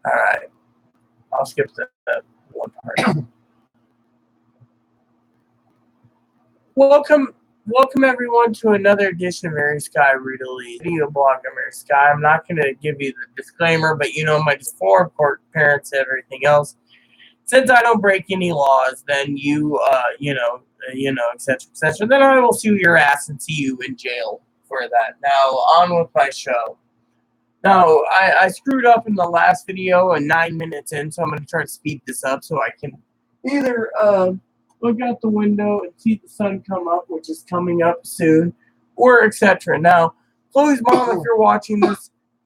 All right. I'll skip that one part. Welcome everyone to another edition of Mary Sky Readily video blog. I'm Mary Sky. I'm not going to give you the disclaimer, but my four parents and everything else. Since I don't break any laws, then etc. Then I will sue your ass and see you in jail for that. Now on with my show. Now I screwed up in the last video and 9 minutes in, so I'm going to try to speed this up so I can either look out the window and see the sun come up, which is coming up soon, or etc. Now, Chloe's mom, if you're watching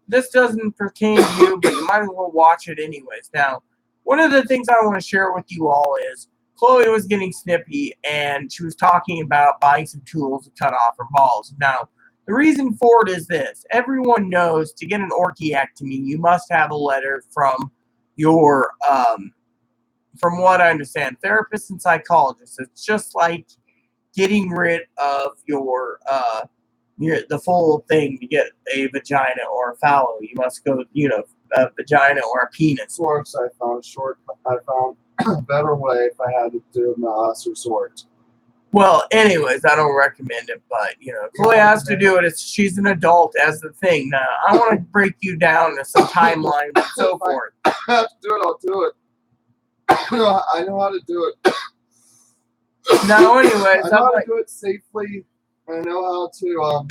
this doesn't pertain to you, but you might as well watch it anyways. Now, one of the things I want to share with you all is Chloe was getting snippy, and she was talking about buying some tools to cut off her balls. Now, the reason for it is this. Everyone knows to get an orchiectomy, you must have a letter from your from what I understand, therapists and psychologists. It's just like getting rid of the full thing to get a vagina or a fallow. You must go, a vagina or a penis. Source I found a better way if I had to do my last resort. Well, anyways, I don't recommend it, but Chloe has to do it. She's an adult as the thing. Now, I want to break you down to some timelines and so forth. If I have to do it, I'll do it. I know how to do it. Now, anyways, I know how to do it safely. I know how to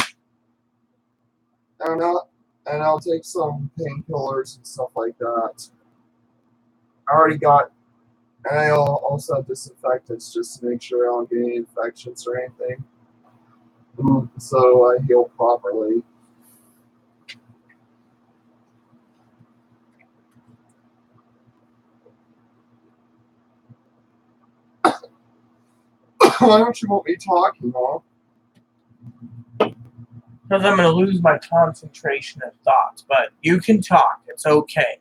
and I'll take some painkillers and stuff like that. I already got, and I also have disinfectants just to make sure I don't get any infections or anything, so I heal properly. Why don't you want me talking, huh? Because I'm going to lose my concentration of thoughts. But you can talk. It's okay.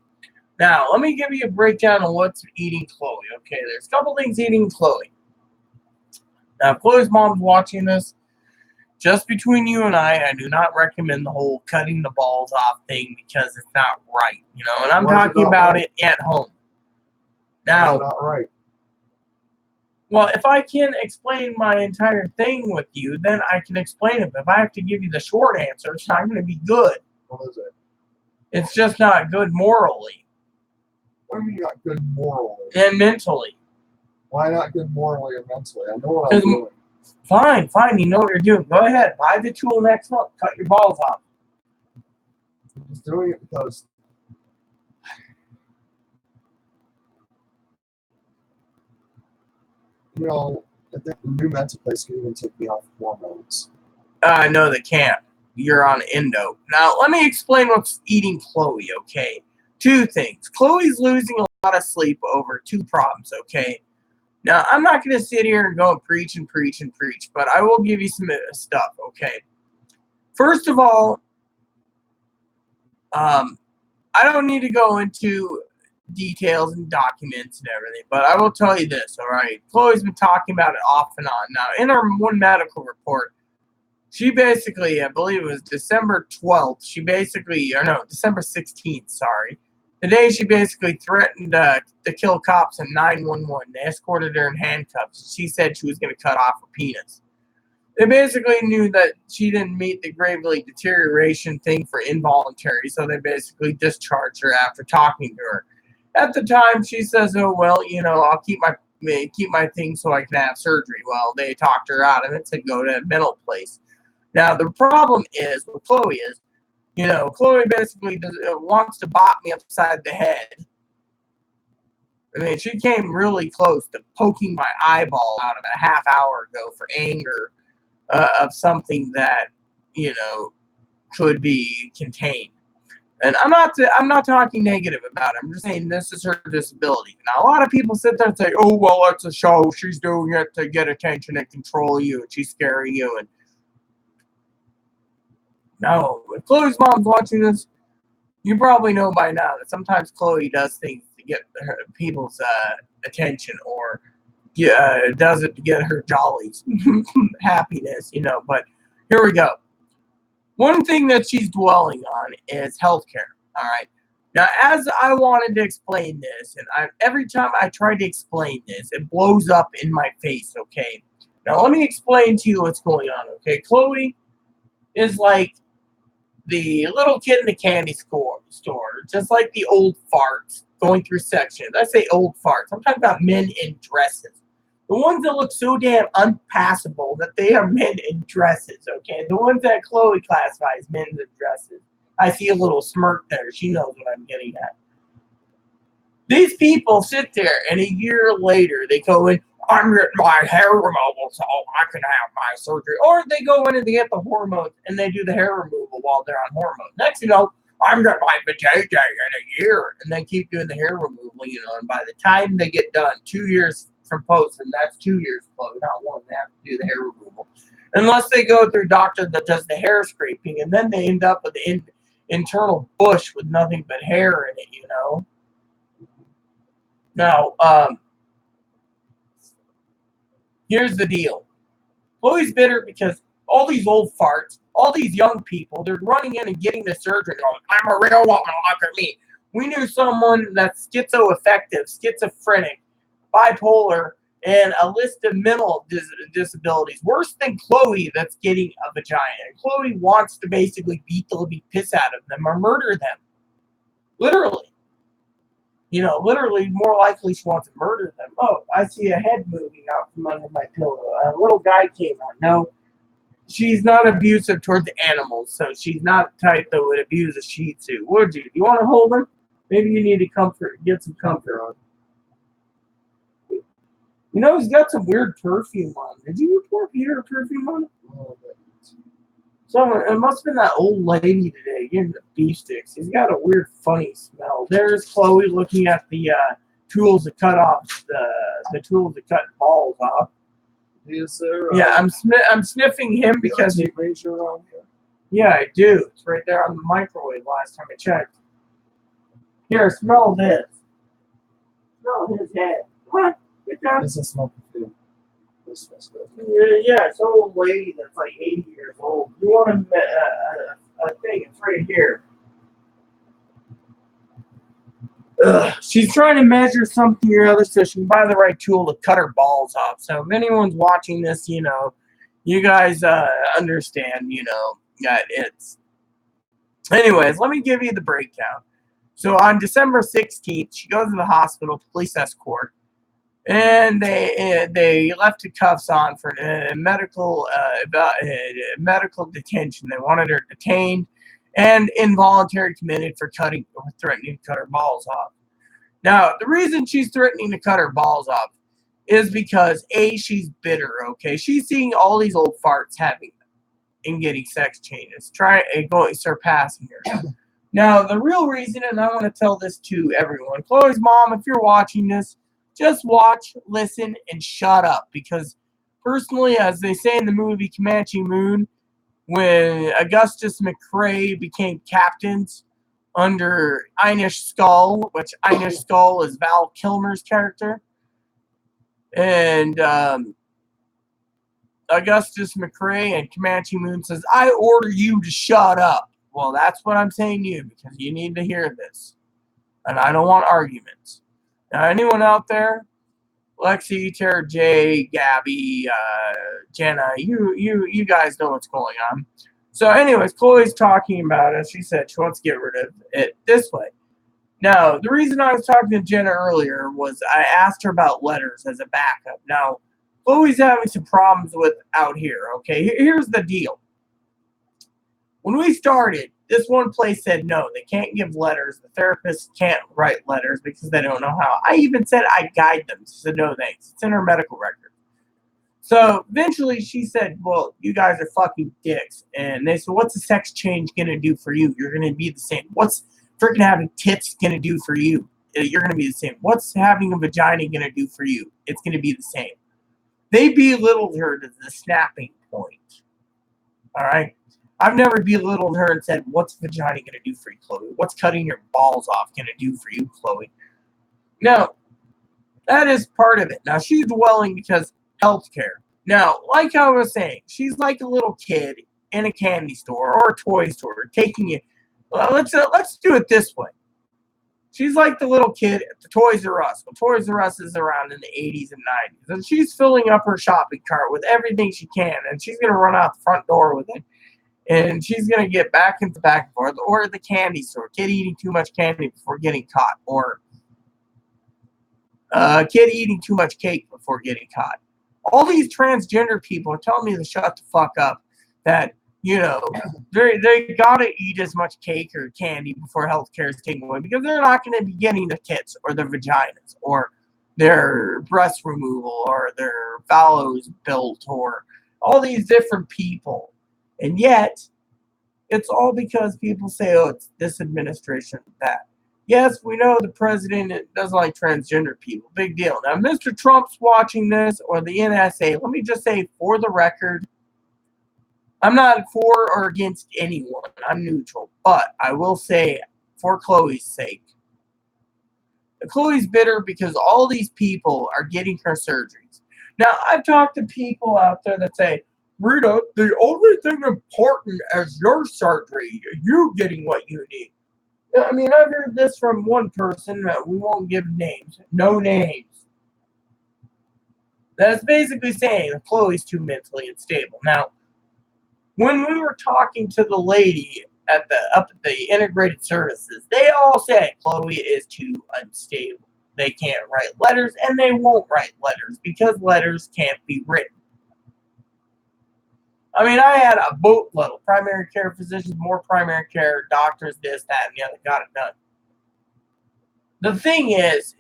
Now, let me give you a breakdown of what's eating Chloe. Okay, there's a couple things eating Chloe. Now, if Chloe's mom's watching this, just between you and I do not recommend the whole cutting the balls off thing because it's not right. And I'm talking about it at home. Now, not right. Well, if I can explain my entire thing with you, then I can explain it. But if I have to give you the short answer, it's not going to be good. What is it? It's just not good morally. What do you mean not good morally? And mentally. Why not good morally and mentally? I know what I'm doing. Fine. You know what you're doing. Go ahead. Buy the tool next month. Cut your balls off. I'm just doing it because I think the new mental place can even take me off hormones. No, they can't. You're on endo. Now, let me explain what's eating Chloe, okay? Two things. Chloe's losing a lot of sleep over two problems, okay? Now, I'm not going to sit here and go and preach, but I will give you some stuff, okay? First of all, I don't need to go into details and documents and everything, but I will tell you this, all right? Chloe's been talking about it off and on. Now, in her one medical report, she basically, I believe it was December 12th, December 16th, sorry. The day she basically threatened to kill cops in 911. They escorted her in handcuffs. She said she was going to cut off her penis. They basically knew that she didn't meet the gravely deterioration thing for involuntary, so they basically discharged her after talking to her. At the time, she says, "Oh well, I'll keep my thing so I can have surgery." Well, they talked her out of it, said go to a mental place. Now the problem is with Chloe is, Chloe basically wants to bop me upside the head. I mean, she came really close to poking my eyeball out of a half hour ago for anger of something that could be contained. And I'm not talking negative about it. I'm just saying this is her disability. Now, a lot of people sit there and say, "Oh, well, it's a show. She's doing it to get attention and control you, and she's scaring you." And no, if Chloe's mom's watching this, you probably know by now that sometimes Chloe does things to get people's attention, or does it to get her jollies, happiness, But here we go. One thing that she's dwelling on is healthcare. All right. Now, as I wanted to explain this, and every time I try to explain this, it blows up in my face, okay? Now, let me explain to you what's going on, okay? Chloe is like the little kid in the candy store, just like the old farts going through sections. I say old farts. I'm talking about men in dresses. The ones that look so damn unpassable that they are men in dresses, okay? The ones that Chloe classifies men in dresses. I see a little smirk there. She knows what I'm getting at. These people sit there, and a year later, they go in, I'm getting my hair removal so I can have my surgery. Or they go in and they get the hormones, and they do the hair removal while they're on hormones. Next, you know, I'm getting my vajayjay in a year, and they keep doing the hair removal, you know, and by the time they get done, 2 years from post, and that's 2 years close, not one, they have to do the hair removal. Unless they go through a doctor that does the hair scraping, and then they end up with the internal bush with nothing but hair in it, you know. Now, here's the deal. Chloe's bitter because all these old farts, all these young people, they're running in and getting the surgery going, I'm a real woman, look at me. We knew someone that's schizoaffective, schizophrenic, bipolar, and a list of mental disabilities. Worse than Chloe that's getting a vagina. And Chloe wants to basically beat the living piss out of them or murder them. Literally. You know, literally, more likely she wants to murder them. Oh, I see a head moving out from under my pillow. A little guy came out. No, she's not abusive towards the animals, so she's not the type that would abuse a Shih Tzu. Would you? You want to hold her? Maybe you need to get some comfort on. You know, he's got some weird perfume on. Did you report Peter perfume on? Someone, it must have been that old lady today getting the beef sticks. He's got a weird, funny smell. There's Chloe looking at the tools to cut off the tools to cut balls off. Is there? Yeah, I'm sniffing him because he raised your arm here. Yeah, I do. It's right there on the microwave. Last time I checked. Here, smell this. Smell his head. What? Get down. This is smell perfume. This smells good. Yeah, it's an old lady that's like 80 years old. You want a thing? It's right here. She's trying to measure something or other so she can buy the right tool to cut her balls off. So if anyone's watching this, you know, you guys understand, you know, that it's... Anyways, let me give you the breakdown. So on December 16th, she goes to the hospital, police escort. And they left the cuffs on for medical detention. They wanted her detained and involuntary committed for threatening to cut her balls off. Now, the reason she's threatening to cut her balls off is because A, she's bitter. Okay, she's seeing all these old farts having and getting sex changes, surpassing her. Now, the real reason, and I want to tell this to everyone, Chloe's mom, if you're watching this. Just watch, listen, and shut up. Because personally, as they say in the movie Comanche Moon, when Augustus McCrae became captains under Einish Skull, which Einish Skull is Val Kilmer's character, and Augustus McCrae and Comanche Moon says, I order you to shut up. Well, that's what I'm saying to you, because you need to hear this. And I don't want arguments. Now, anyone out there, Lexi, Tara J, Gabby, Jenna, you guys know what's going on. So anyways, Chloe's talking about it. She said she wants to get rid of it this way. Now, the reason I was talking to Jenna earlier was I asked her about letters as a backup. Now, Chloe's having some problems with out here, okay? Here's the deal. When we started, this one place said no, they can't give letters. The therapists can't write letters because they don't know how. I even said I'd guide them. She said, no thanks. It's in her medical record. So eventually she said, well, you guys are fucking dicks. And they said, what's a sex change going to do for you? You're going to be the same. What's freaking having tits going to do for you? You're going to be the same. What's having a vagina going to do for you? It's going to be the same. They belittled her to the snapping point. All right? I've never belittled her and said, what's vagina going to do for you, Chloe? What's cutting your balls off going to do for you, Chloe? No, that is part of it. Now, she's dwelling because healthcare. Now, like I was saying, she's like a little kid in a candy store or a toy store taking you. Well, let's do it this way. She's like the little kid at the Toys R Us. Well, Toys R Us is around in the 80s and 90s. And she's filling up her shopping cart with everything she can. And she's going to run out the front door with it. And she's going to get back into the back and forth. Or the candy store. Kid eating too much candy before getting caught. Or kid eating too much cake before getting caught. All these transgender people are telling me to shut the fuck up. That, you know, they gotta eat as much cake or candy before healthcare is taken away, because they're not going to be getting the tits or their vaginas or their breast removal or their fallows built or all these different people. And yet, it's all because people say, oh, it's this administration, that. Yes, we know the president doesn't like transgender people. Big deal. Now, Mr. Trump's watching this, or the NSA. Let me just say, for the record, I'm not for or against anyone. I'm neutral. But I will say, for Chloe's sake, Chloe's bitter because all these people are getting her surgeries. Now, I've talked to people out there that say, Rita, the only thing important is your surgery. You getting what you need. I mean, I've heard this from one person that we won't give names. No names. That's basically saying that Chloe's too mentally unstable. Now, when we were talking to the lady up at the integrated services, they all said Chloe is too unstable. They can't write letters, and they won't write letters because letters can't be written. I mean, I had a boatload of primary care physicians, more primary care doctors, this, that, and the other, got it done. The thing is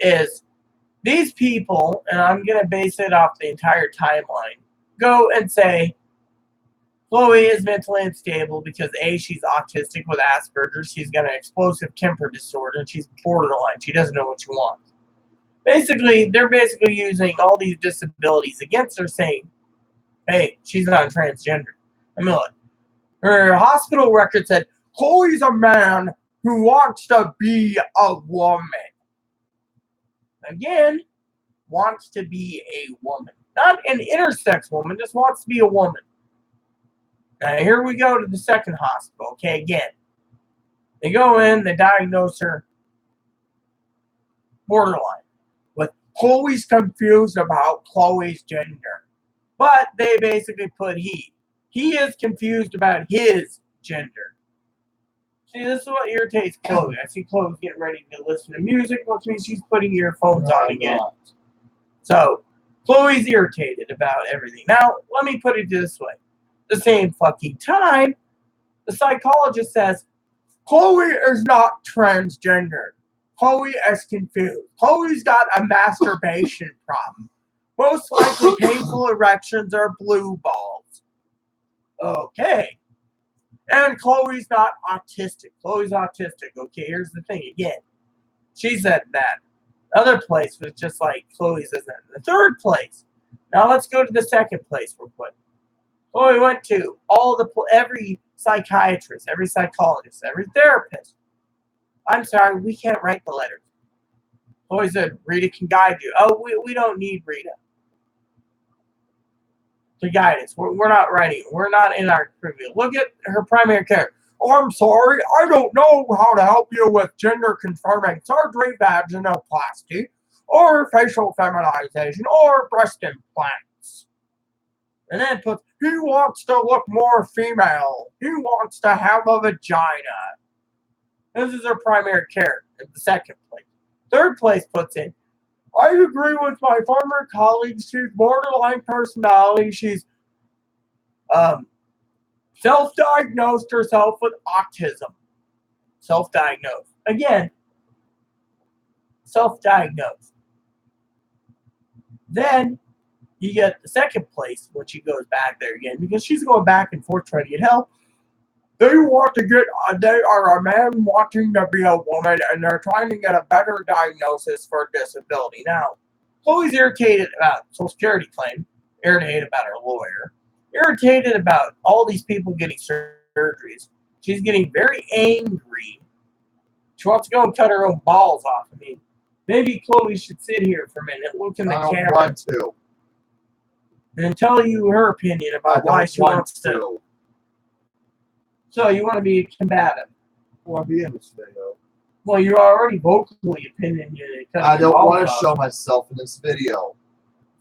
these people, and I'm going to base it off the entire timeline, go and say, Chloe is mentally unstable because A, she's autistic with Asperger's, she's got an explosive temper disorder, and she's borderline. She doesn't know what she wants. Basically, they're basically using all these disabilities against her, saying, hey, she's not transgender. I mean, look, her hospital record said, Chloe's a man who wants to be a woman. Again, wants to be a woman. Not an intersex woman, just wants to be a woman. Now, here we go to the second hospital. Okay, again. They go in, they diagnose her borderline. But Chloe's confused about Chloe's gender. But they basically put he. He is confused about his gender. See, this is what irritates Chloe. I see Chloe getting ready to listen to music, which means she's putting earphones on again. So, Chloe's irritated about everything. Now, let me put it this way. The same fucking time, the psychologist says, Chloe is not transgender. Chloe is confused. Chloe's got a masturbation problem. Most likely painful erections or blue balls. Okay. And Chloe's not autistic. Chloe's autistic. Okay, here's the thing again. She said that. The other place was just like Chloe's isn't. The third place. Now let's go to the second place real quick. Chloe went to every psychiatrist, every psychologist, every therapist. I'm sorry, we can't write the letters. Chloe said, Rita can guide you. Oh, we don't need Rita to guide us. We're not writing. We're not in our preview. Look at her primary care. Oh, I'm sorry. I don't know how to help you with gender-confirming surgery, vaginoplasty, or facial feminization, or breast implants. And then puts, he wants to look more female. He wants to have a vagina. This is her primary care in the second place. Third place puts in, I agree with my former colleagues. She's borderline personality. She's self-diagnosed herself with autism. Self-diagnosed. Again, self-diagnosed. Then you get the second place when she goes back there again, because she's going back and forth trying to get help. They are a man wanting to be a woman, and they're trying to get a better diagnosis for disability. Now, Chloe's irritated about Social Security claim, irritated about her lawyer, irritated about all these people getting surgeries. She's getting very angry. She wants to go and cut her own balls off. I mean, maybe Chloe should sit here for a minute, look in the camera, I want to. and tell you her opinion about why she wants to. So you want to be combative. I want to be in this video. Well, you're already vocally opinionated. I don't want to show myself in this video.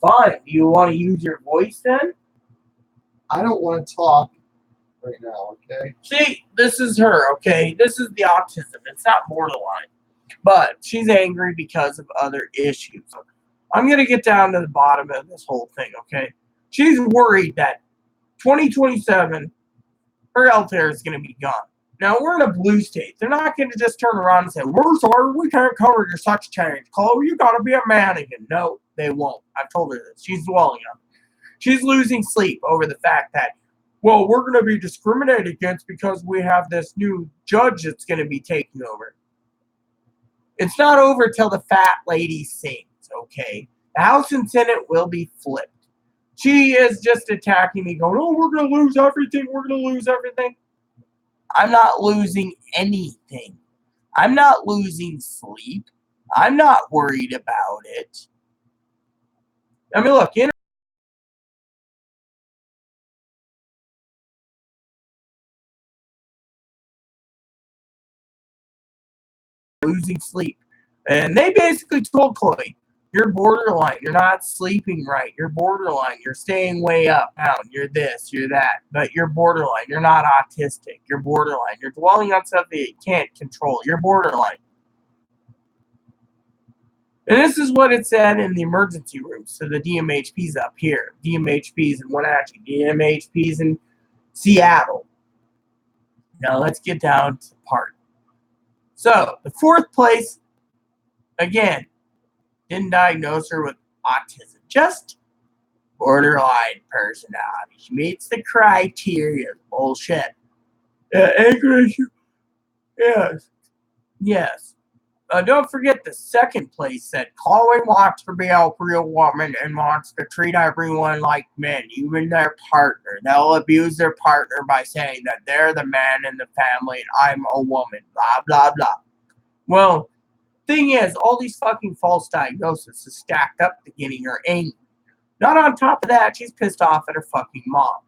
Fine. Do you want to use your voice then? I don't want to talk right now, okay? See, this is her, okay? This is the autism. It's not borderline. But she's angry because of other issues. I'm going to get down to the bottom of this whole thing, okay? She's worried that 2027, her health care is going to be gone. Now, we're in a blue state. They're not going to just turn around and say, we're sorry, we can't cover your sex change. Chloe, you got to be a man again. No, they won't. I've told her this. She's dwelling on it. She's losing sleep over the fact that, well, we're going to be discriminated against because we have this new judge that's going to be taking over. It's not over till the fat lady sings, okay? The House and Senate will be flipped. She is just attacking me, going, oh, we're going to lose everything. We're going to lose everything. I'm not losing anything. I'm not losing sleep. I'm not worried about it. I mean, look, losing sleep. And they basically told Chloe, you're borderline. You're not sleeping right. You're borderline. You're staying way up, down. You're this, you're that. But you're borderline. You're not autistic. You're borderline. You're dwelling on something you can't control. You're borderline. And this is what it said in the emergency room. So the DMHP's up here. DMHP's in Wenatchee. DMHP's in Seattle. Now let's get down to the part. So the fourth place, again, didn't diagnose her with autism. Just borderline personality. She meets the criteria. Bullshit. Anger issue. Yes. Yes. Don't forget the second place said Chloe wants to be a real woman and wants to treat everyone like men, even their partner. They'll abuse their partner by saying that they're the man in the family and I'm a woman. Blah, blah, blah. Well, thing is, all these fucking false diagnoses is stacked up to getting her angry. Not on top of that, she's pissed off at her fucking mom.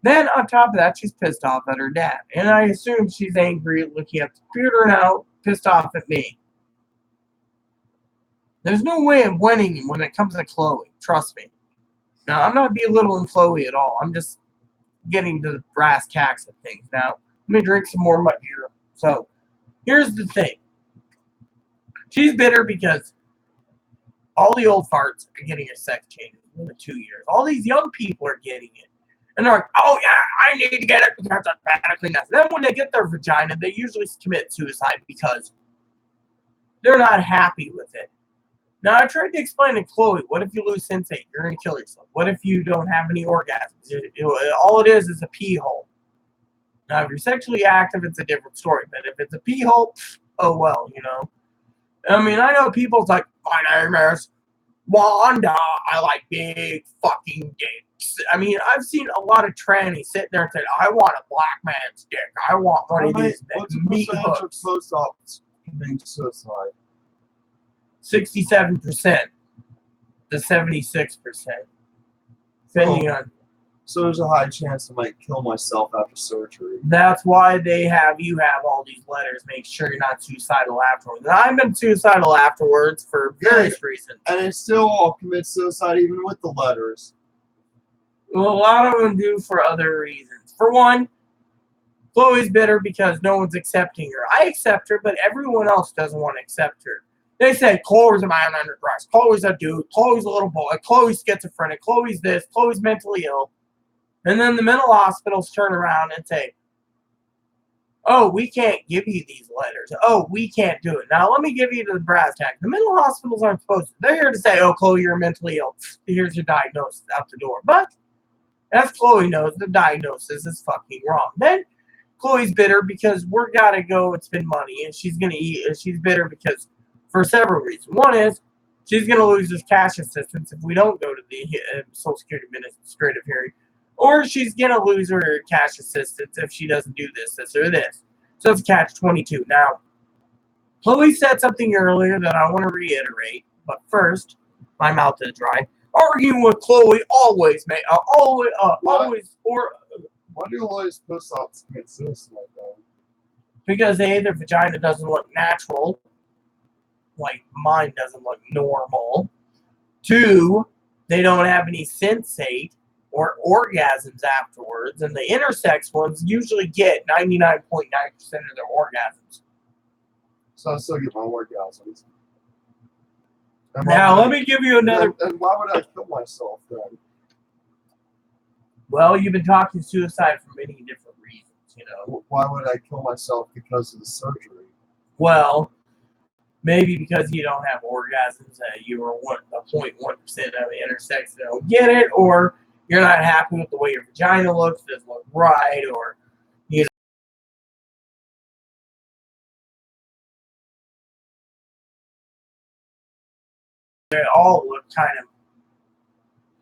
Then on top of that, she's pissed off at her dad. And I assume she's angry looking at the computer now, pissed off at me. There's no way of winning when it comes to Chloe. Trust me. Now, I'm not belittling Chloe at all. I'm just getting to the brass tacks of things. Now, let me drink some more mud here. So, here's the thing. She's bitter because all the old farts are getting a sex change in 2 years. All these young people are getting it. And they're like, oh, yeah, I need to get it because it's medically necessary. Then when they get their vagina, they usually commit suicide because they're not happy with it. Now, I tried to explain to Chloe, what if you lose sensate? You're going to kill yourself. What if you don't have any orgasms? All it is a pee hole. Now, if you're sexually active, it's a different story. But if it's a pee hole, oh well, you know. I mean, I know people's like, my name is Wanda. I like big fucking dicks. I mean, I've seen a lot of trannies sitting there and saying, I want a black man's dick. I want one of these meat hooks. Post office committing suicide. 67% to 76%. Depending on. So there's a high chance I might kill myself after surgery. That's why they have you have all these letters. Make sure you're not suicidal afterwards. And I've been suicidal afterwards for various reasons. And I still commit suicide even with the letters. Well, a lot of them do for other reasons. For one, Chloe's bitter because no one's accepting her. I accept her, but everyone else doesn't want to accept her. They say Chloe's a man under dress. Chloe's a dude. Chloe's a little boy. Chloe's schizophrenic. Chloe's this. Chloe's mentally ill. And then the mental hospitals turn around and say, oh, we can't give you these letters. Oh, we can't do it. Now, let me give you the brass tacks. The mental hospitals aren't supposed to. They're here to say, oh, Chloe, you're mentally ill. Here's your diagnosis out the door. But as Chloe knows, the diagnosis is fucking wrong. Then Chloe's bitter because we're got to go and spend money. And she's going to eat. And she's bitter because for several reasons. One is she's going to lose this cash assistance if we don't go to the Social Security Administrative hearing. Or she's going to lose her cash assistance if she doesn't do this, or this. So it's catch-22. Now, Chloe said something earlier that I want to reiterate. But first, my mouth is dry. Arguing with Chloe always, mate. Always. Or why do always post ops commit suicide, though? Because A, their vagina doesn't look natural, like mine doesn't look normal. 2, they don't have any sensate or orgasms afterwards, and the intersex ones usually get 99.9% of their orgasms. So I still get my orgasms. And Now, let me give you another. And why would I kill myself then? Well, you've been talking suicide for many different reasons, Why would I kill myself because of the surgery? Well, maybe because you don't have orgasms, you are 0.1% of the intersex that don't get it, or you're not happy with the way your vagina looks, it doesn't look right, or they all look kind of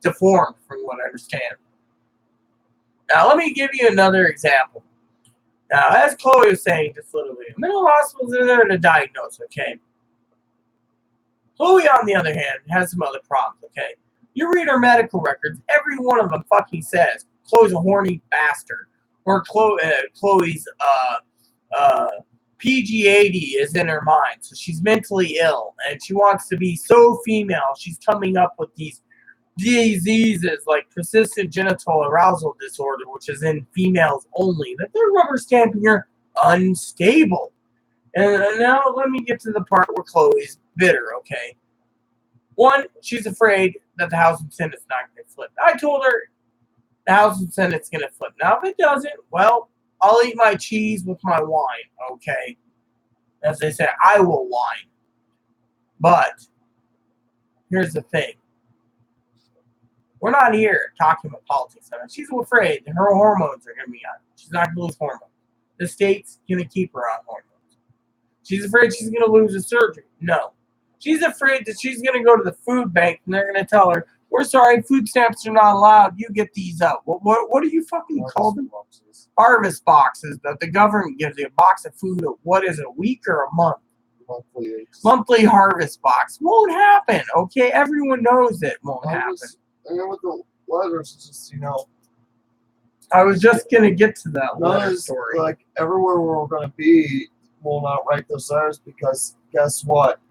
deformed from what I understand. Now, let me give you another example. Now, as Chloe was saying just a little bit, mental hospitals are there to diagnose, okay? Chloe, on the other hand, has some other problems, okay? You read her medical records, every one of them fucking says Chloe's a horny bastard, or Chloe's PG80 is in her mind, so she's mentally ill, and she wants to be so female, she's coming up with these diseases like persistent genital arousal disorder, which is in females only, that they're rubber stamping her unstable. And now let me get to the part where Chloe's bitter, okay? 1, she's afraid that the House and Senate's not going to flip. I told her the House and Senate's going to flip. Now, if it doesn't, well, I'll eat my cheese with my wine, okay? As they say, I will whine. But here's the thing. We're not here talking about politics. She's afraid that her hormones are going to be on. She's not going to lose hormones. The state's going to keep her on hormones. She's afraid she's going to lose a surgery. No. She's afraid that she's going to go to the food bank and they're going to tell her, we're sorry, food stamps are not allowed. You get these out. What do you fucking call them? Boxes. Harvest boxes that the government gives you. A box of food, what is it, a week or a month? Monthly harvest box. Won't happen, okay? Everyone knows it won't happen. And then with the letters, it's just, I was just going to get to that letter story. Like, everywhere we're going to be, we'll not write those letters because guess what?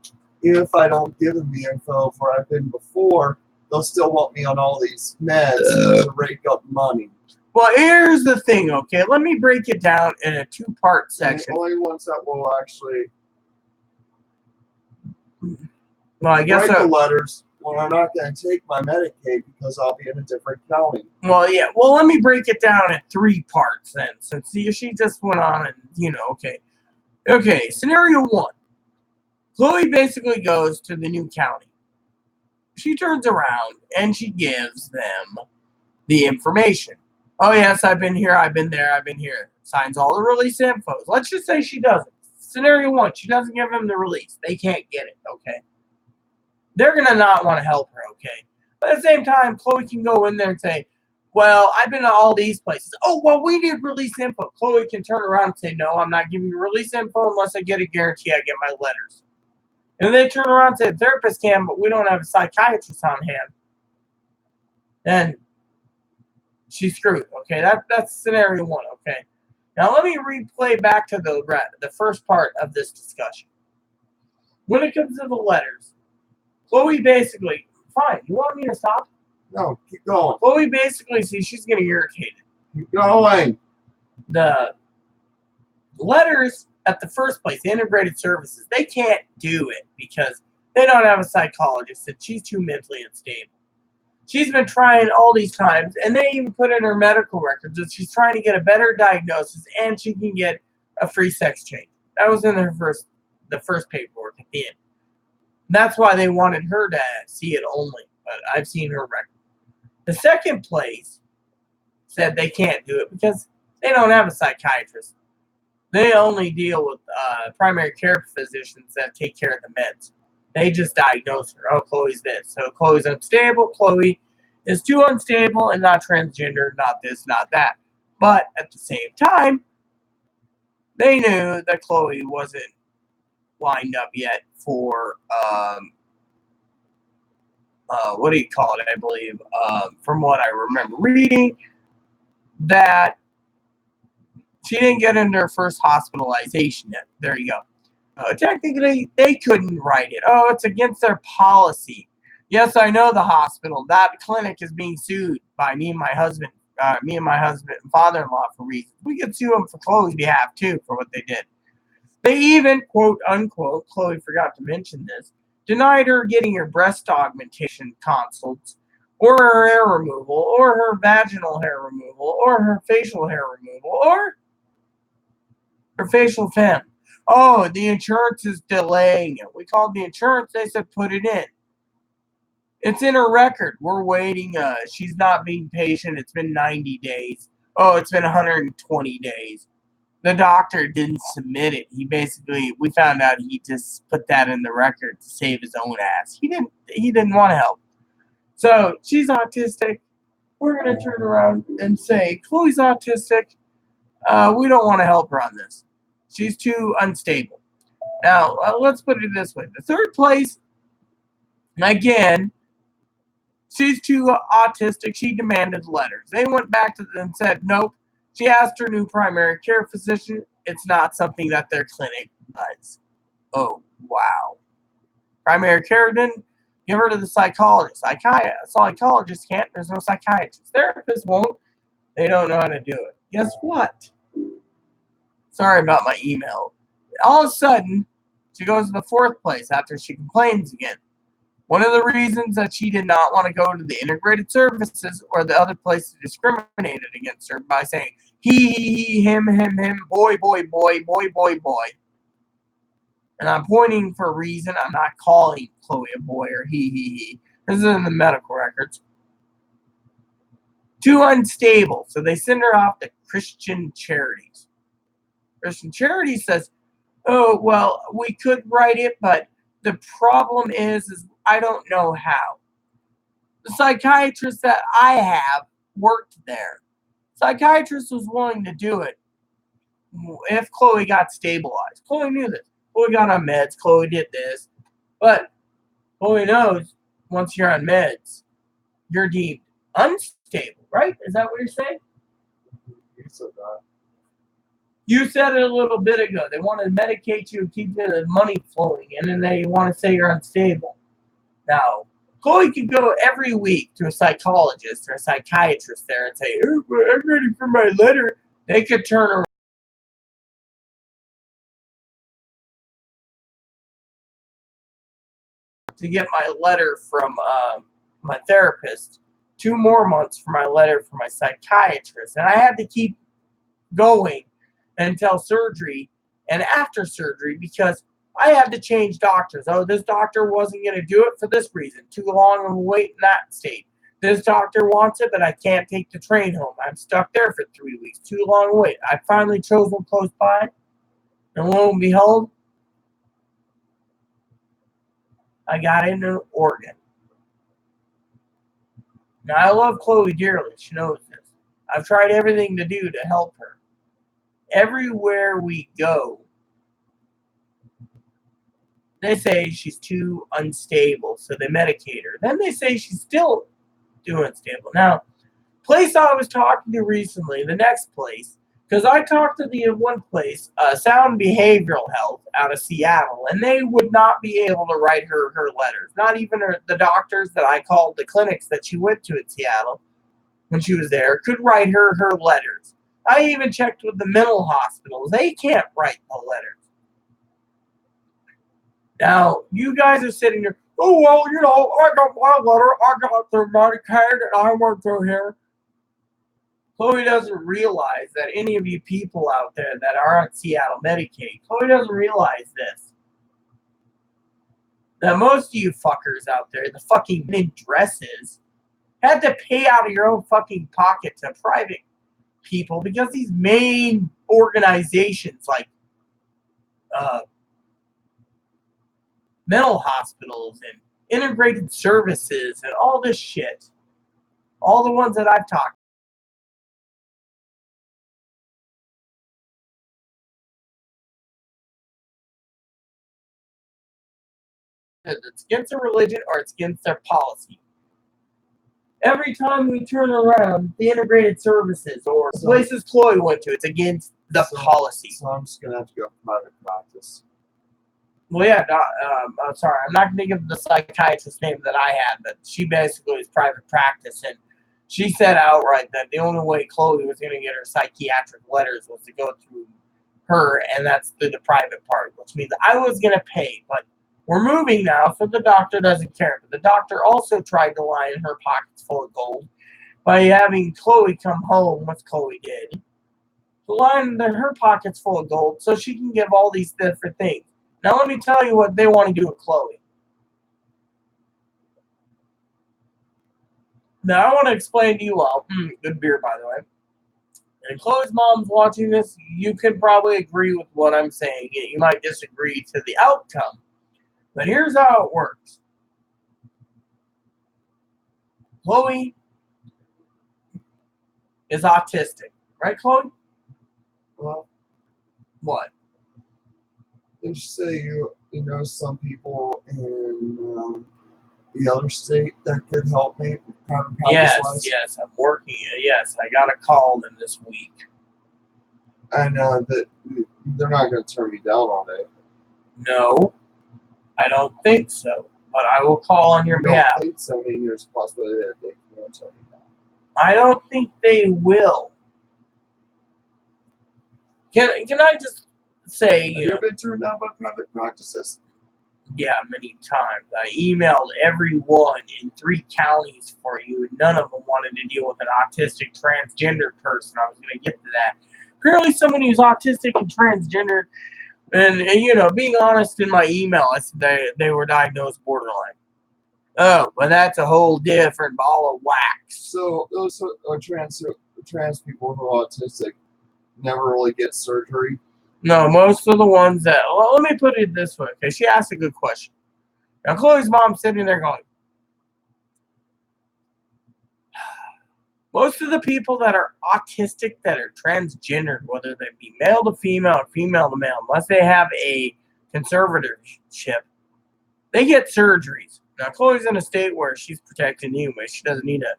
Even if I don't give them the info of where I've been before, they'll still want me on all these meds to rake up money. Well, here's the thing, okay? Let me break it down in a 2-part section. The only ones that will actually write the letters when I'm not going to take my Medicaid because I'll be in a different county. Well, yeah. Well, let me break it down in 3 parts then. So, she just went on and, okay. Okay, scenario 1. Chloe basically goes to the new county. She turns around and she gives them the information. Oh, yes, I've been here, I've been there, I've been here. Signs all the release info. Let's just say she doesn't. Scenario 1, she doesn't give them the release. They can't get it, okay? They're going to not want to help her, okay? But at the same time, Chloe can go in there and say, well, I've been to all these places. Oh, well, we need release info. Chloe can turn around and say, no, I'm not giving you release info unless I get a guarantee I get my letters. And they turn around and say, the therapist can, but we don't have a psychiatrist on hand. Then she's screwed, okay? That's scenario 1, okay? Now, let me replay back to the first part of this discussion. When it comes to the letters, Chloe basically, fine, you want me to stop? No, keep going. Chloe basically sees she's getting irritated. Keep going. The letters at the first place, the integrated services, they can't do it because they don't have a psychologist and she's too mentally unstable. She's been trying all these times, and they even put in her medical records that she's trying to get a better diagnosis and she can get a free sex change. That was in the first paperwork at the end. That's why they wanted her to see it only, but I've seen her record. The second place said they can't do it because they don't have a psychiatrist. They only deal with primary care physicians that take care of the meds. They just diagnose her. Oh, Chloe's this. So Chloe's unstable. Chloe is too unstable and not transgender, not this, not that. But at the same time, they knew that Chloe wasn't lined up yet for, what do you call it, I believe, from what I remember reading, that She didn't get into her first hospitalization yet. There you go. Technically, they couldn't write it. Oh, it's against their policy. Yes, I know the hospital. That clinic is being sued by me and my husband, father-in-law for reasons. We could sue them for Chloe's behalf too for what they did. They even, quote unquote, Chloe forgot to mention this, denied her getting her breast augmentation consults, or her hair removal, or her vaginal hair removal, or her facial hair removal, or her facial fem. Oh, the insurance is delaying it. We called the insurance. They said put it in. It's in her record. We're waiting. She's not being patient. It's been 90 days. Oh, it's been 120 days. The doctor didn't submit it. We found out he just put that in the record to save his own ass. He didn't want to help. So she's autistic. We're going to turn around and say, Chloe's autistic. We don't want to help her on this. She's too unstable. Now, let's put it this way. The third place, again, she's too autistic. She demanded letters. They went back to them and said, nope. She asked her new primary care physician. It's not something that their clinic does. Oh, wow. Primary care didn't give her to the psychologist. Psychologist can't. There's no psychiatrist. Therapist won't. They don't know how to do it. Guess what? Sorry about my email. All of a sudden, she goes to the fourth place after she complains again. One of the reasons that she did not want to go to the integrated services or the other places discriminated against her by saying he, him, boy, boy, boy, boy, boy, boy. And I'm pointing for a reason. I'm not calling Chloe a boy or he. This is in the medical records. Too unstable. So they send her off to Christian Charities. Christian Charities says, oh, well, we could write it, but the problem is I don't know how. The psychiatrist that I have worked there. Psychiatrist was willing to do it if Chloe got stabilized. Chloe knew this. Chloe got on meds. Chloe did this. But Chloe knows once you're on meds, you're deemed unstable, right? Is that what you're saying? You said that. You said it a little bit ago. They want to medicate you, keep the money flowing in, and they want to say you're unstable. Now, Chloe could go every week to a psychologist or a psychiatrist there and say, oh, I'm ready for my letter. They could turn around to get my letter from my therapist. 2 more months for my letter from my psychiatrist. And I had to keep going until surgery and after surgery because I had to change doctors. Oh, this doctor wasn't going to do it for this reason. Too long of a wait in that state. This doctor wants it, but I can't take the train home. I'm stuck there for 3 weeks. Too long a wait. I finally chose one close by. And lo and behold, I got into Oregon. Now, I love Chloe dearly. She knows this. I've tried everything to do to help her. Everywhere we go, they say she's too unstable, so they medicate her. Then they say she's still too unstable. Now, place I was talking to recently, the next place, because I talked to the one place, Sound Behavioral Health out of Seattle, and they would not be able to write her letters. Not even the doctors that I called the clinics that she went to in Seattle when she was there could write her letters. I even checked with the mental hospitals. They can't write the letters. Now, you guys are sitting there, oh, well, I got my letter. I got the Medicaid and I went through here. Chloe doesn't realize that any of you people out there that are on Seattle Medicaid, Chloe doesn't realize this. That most of you fuckers out there, the fucking in dresses, had to pay out of your own fucking pocket to private people because these main organizations like mental hospitals and integrated services and all this shit, all the ones that I've talked it's against their religion or it's against their policy. Every time we turn around, the integrated services or places Chloe went to, it's against the policy. So I'm just gonna have to go private practice. Well, yeah, I'm sorry, I'm not going to give the psychiatrist's name that I had, but she basically was private practice, and she said outright that the only way Chloe was going to get her psychiatric letters was to go through her, and that's through the private part, which means I was going to pay, but we're moving now, so the doctor doesn't care. But the doctor also tried to line her pockets full of gold by having Chloe come home, what Chloe did, to line her pockets full of gold so she can give all these different things. Now, let me tell you what they want to do with Chloe. Now, I want to explain to you all. Good beer, by the way. And Chloe's mom's watching this. You can probably agree with what I'm saying. You might disagree to the outcome. But here's how it works. Chloe is autistic. Right, Chloe? Well, what? Did you say you know some people in the other state that could help me? Yes, I'm working. Yes, I got to call them this week. I know that they're not going to turn me down on it. No, I don't think so. But I will call on your behalf. I think so. I mean, there's a possibility that they can turn me down. I don't think they will. Can I just say, Have you ever been turned down by private practices? Yeah, many times. I emailed everyone in 3 counties for you, and none of them wanted to deal with an autistic transgender person. I was going to get to that. Apparently, someone who's autistic and transgender, and being honest in my email, I said they were diagnosed borderline. Oh, but that's a whole different ball of wax. So those trans people who are autistic never really get surgery. No, most of the ones that, well, let me put it this way, because she asked a good question. Now, Chloe's mom's sitting there going, most of the people that are autistic, that are transgendered, whether they be male to female or female to male, unless they have a conservatorship, they get surgeries. Now, Chloe's in a state where she's protecting you, but she doesn't need a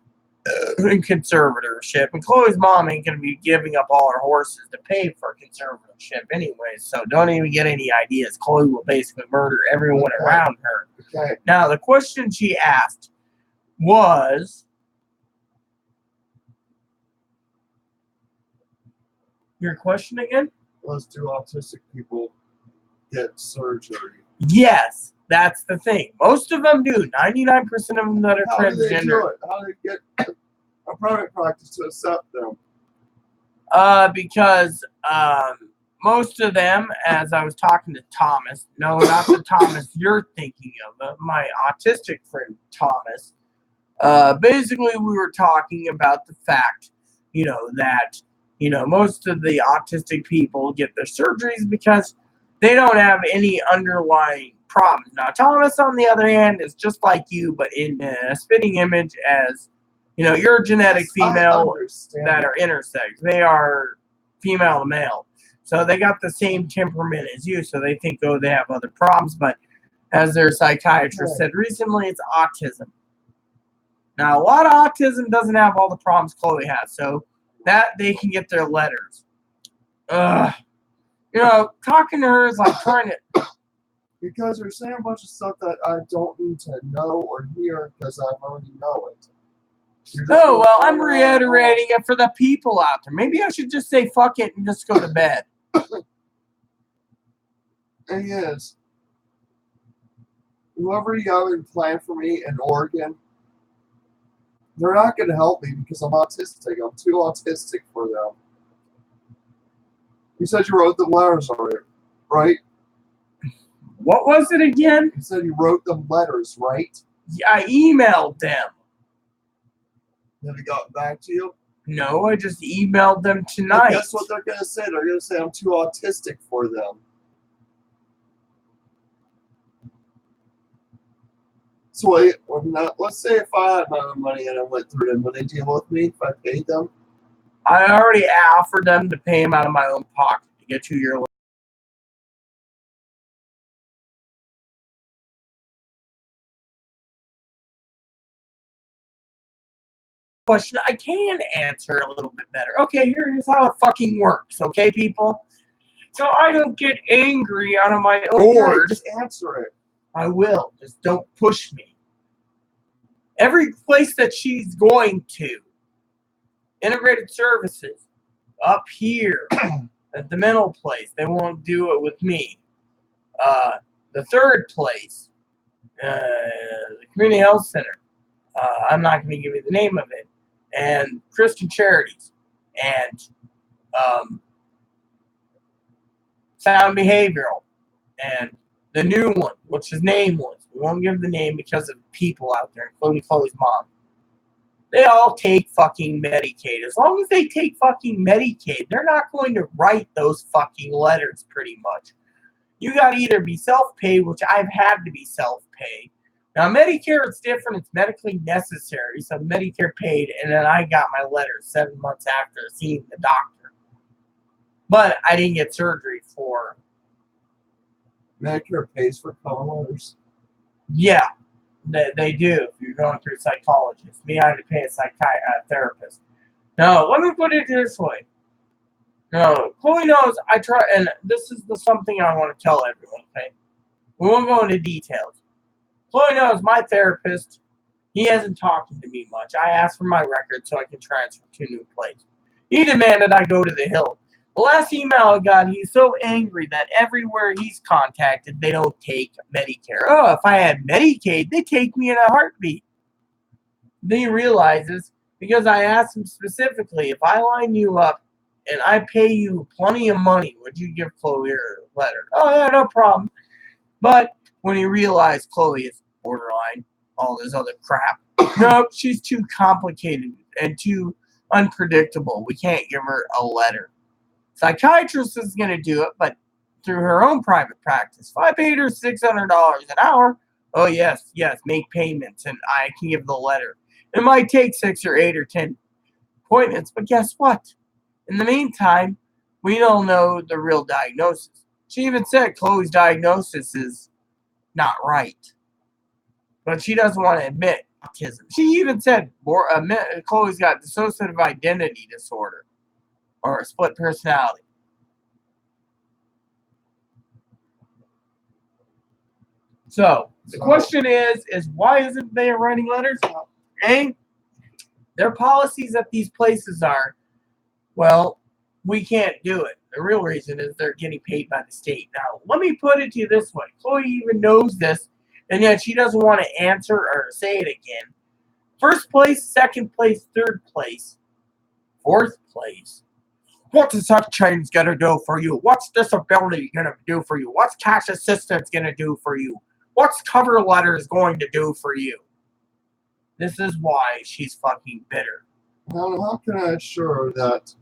conservatorship. And Chloe's mom ain't going to be giving up all her horses to pay for a conservatorship anyway, so don't even get any ideas. Chloe will basically murder everyone around her. Okay. Now, the question she asked was, your question again? Do autistic people get surgery? Yes, that's the thing. Most of them do. 99% of them that are How do they transgender. do it? How do they get a private practice to accept them? Because most of them, as I was talking to Thomas, no, not the Thomas you're thinking of, my autistic friend Thomas, basically we were talking about the fact, that, most of the autistic people get their surgeries because they don't have any underlying problems. Now, Thomas, on the other hand, is just like you, but in a spitting image as, you're a genetic female that are intersex. They are female to male. So they got the same temperament as you, so they think, they have other problems. But as their psychiatrist said recently, it's autism. Now, a lot of autism doesn't have all the problems Chloe has, so that they can get their letters. Talking to her is like trying to... Because they're saying a bunch of stuff that I don't need to know or hear because I already know it. Oh, well, I'm reiterating it for the people out there. Maybe I should just say fuck it and just go to bed. Thing is, whoever you have in plan for me in Oregon, they're not going to help me because I'm autistic. I'm too autistic for them. You said you wrote them letters already, right? What was it again? You said you wrote them letters, right? Yeah, I emailed them. Have they got back to you? No, I just emailed them tonight. Guess what they're going to say? They're going to say I'm too autistic for them. So wait, let's say if I had my own money and I went through them, would they deal with me if I paid them? I already offered them to pay them out of my own pocket to get you your question I can answer a little bit better. Okay, here's how it fucking works, okay, people? So I don't get angry out of my own Okay, words. just answer it. I will. Just don't push me. Every place that she's going to, integrated services, up here at the mental place, they won't do it with me. The third place, the community health center, I'm not going to give you the name of it, and Christian Charities, and Sound Behavioral, and the new one, which is nameless. We won't give the name because of people out there, including Chloe's mom. They all take fucking Medicaid. As long as they take fucking Medicaid, they're not going to write those fucking letters, pretty much. You got to either be self-paid, which I've had to be self-paid. Now, Medicare, it's different. It's medically necessary. So Medicare paid, and then I got my letter 7 months after seeing the doctor. But I didn't get surgery for... Medicare pays for cover letters. Yeah, they do if you're going through a psychologist. Me, I had to pay a therapist. No, let me put it this way. No, Chloe knows I try, and this is something I want to tell everyone, okay? We won't go into details. Chloe knows my therapist, he hasn't talked to me much. I asked for my record so I can transfer to a new place. He demanded I go to the Hill. The last email I got, he's so angry that everywhere he's contacted, they don't take Medicare. Oh, if I had Medicaid, they take me in a heartbeat. Then he realizes, because I asked him specifically, if I line you up and I pay you plenty of money, would you give Chloe her letter? Oh, yeah, no problem. But when he realized Chloe is borderline, all this other crap, nope, she's too complicated and too unpredictable. We can't give her a letter. Psychiatrist is going to do it, but through her own private practice. If I paid her $600 an hour, oh, yes, make payments, and I can give the letter. It might take 6 or 8 or 10 appointments, but guess what? In the meantime, we don't know the real diagnosis. She even said Chloe's diagnosis is not right, but she doesn't want to admit autism. She even said Chloe's got dissociative identity disorder or a split personality. So the question is why isn't they writing letters? Okay, their policies at these places are, well, we can't do it. The real reason is they're getting paid by the state. Now, let me put it to you this way. Chloe even knows this, and yet she doesn't want to answer or say it again. First place, second place, third place, fourth place. What is that change going to do for you? What's disability going to do for you? What's cash assistance going to do for you? What's cover letters going to do for you? This is why she's fucking bitter. How can I assure that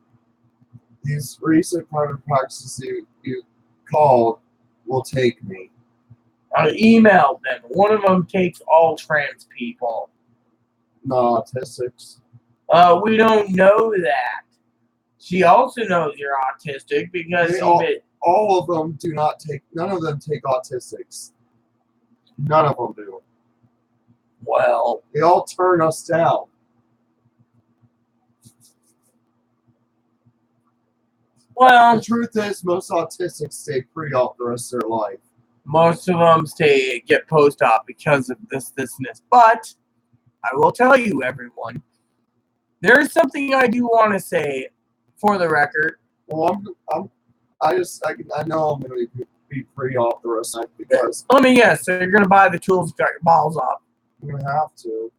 these recent private practices you called will take me? I emailed them. One of them takes all trans people. No, autistics. We don't know that. She also knows you're autistic because all of them do not take. None of them take autistics. None of them do. Well, they all turn us down. Well, the truth is, most autistics stay pre-op the rest of their life. Most of them get post-op because of this and this. But I will tell you, everyone, there is something I do want to say for the record. Well, I know I'm going to be pre-op the rest of the night because. Let me guess. So you're going to buy the tools to cut your balls off. I'm going to have to.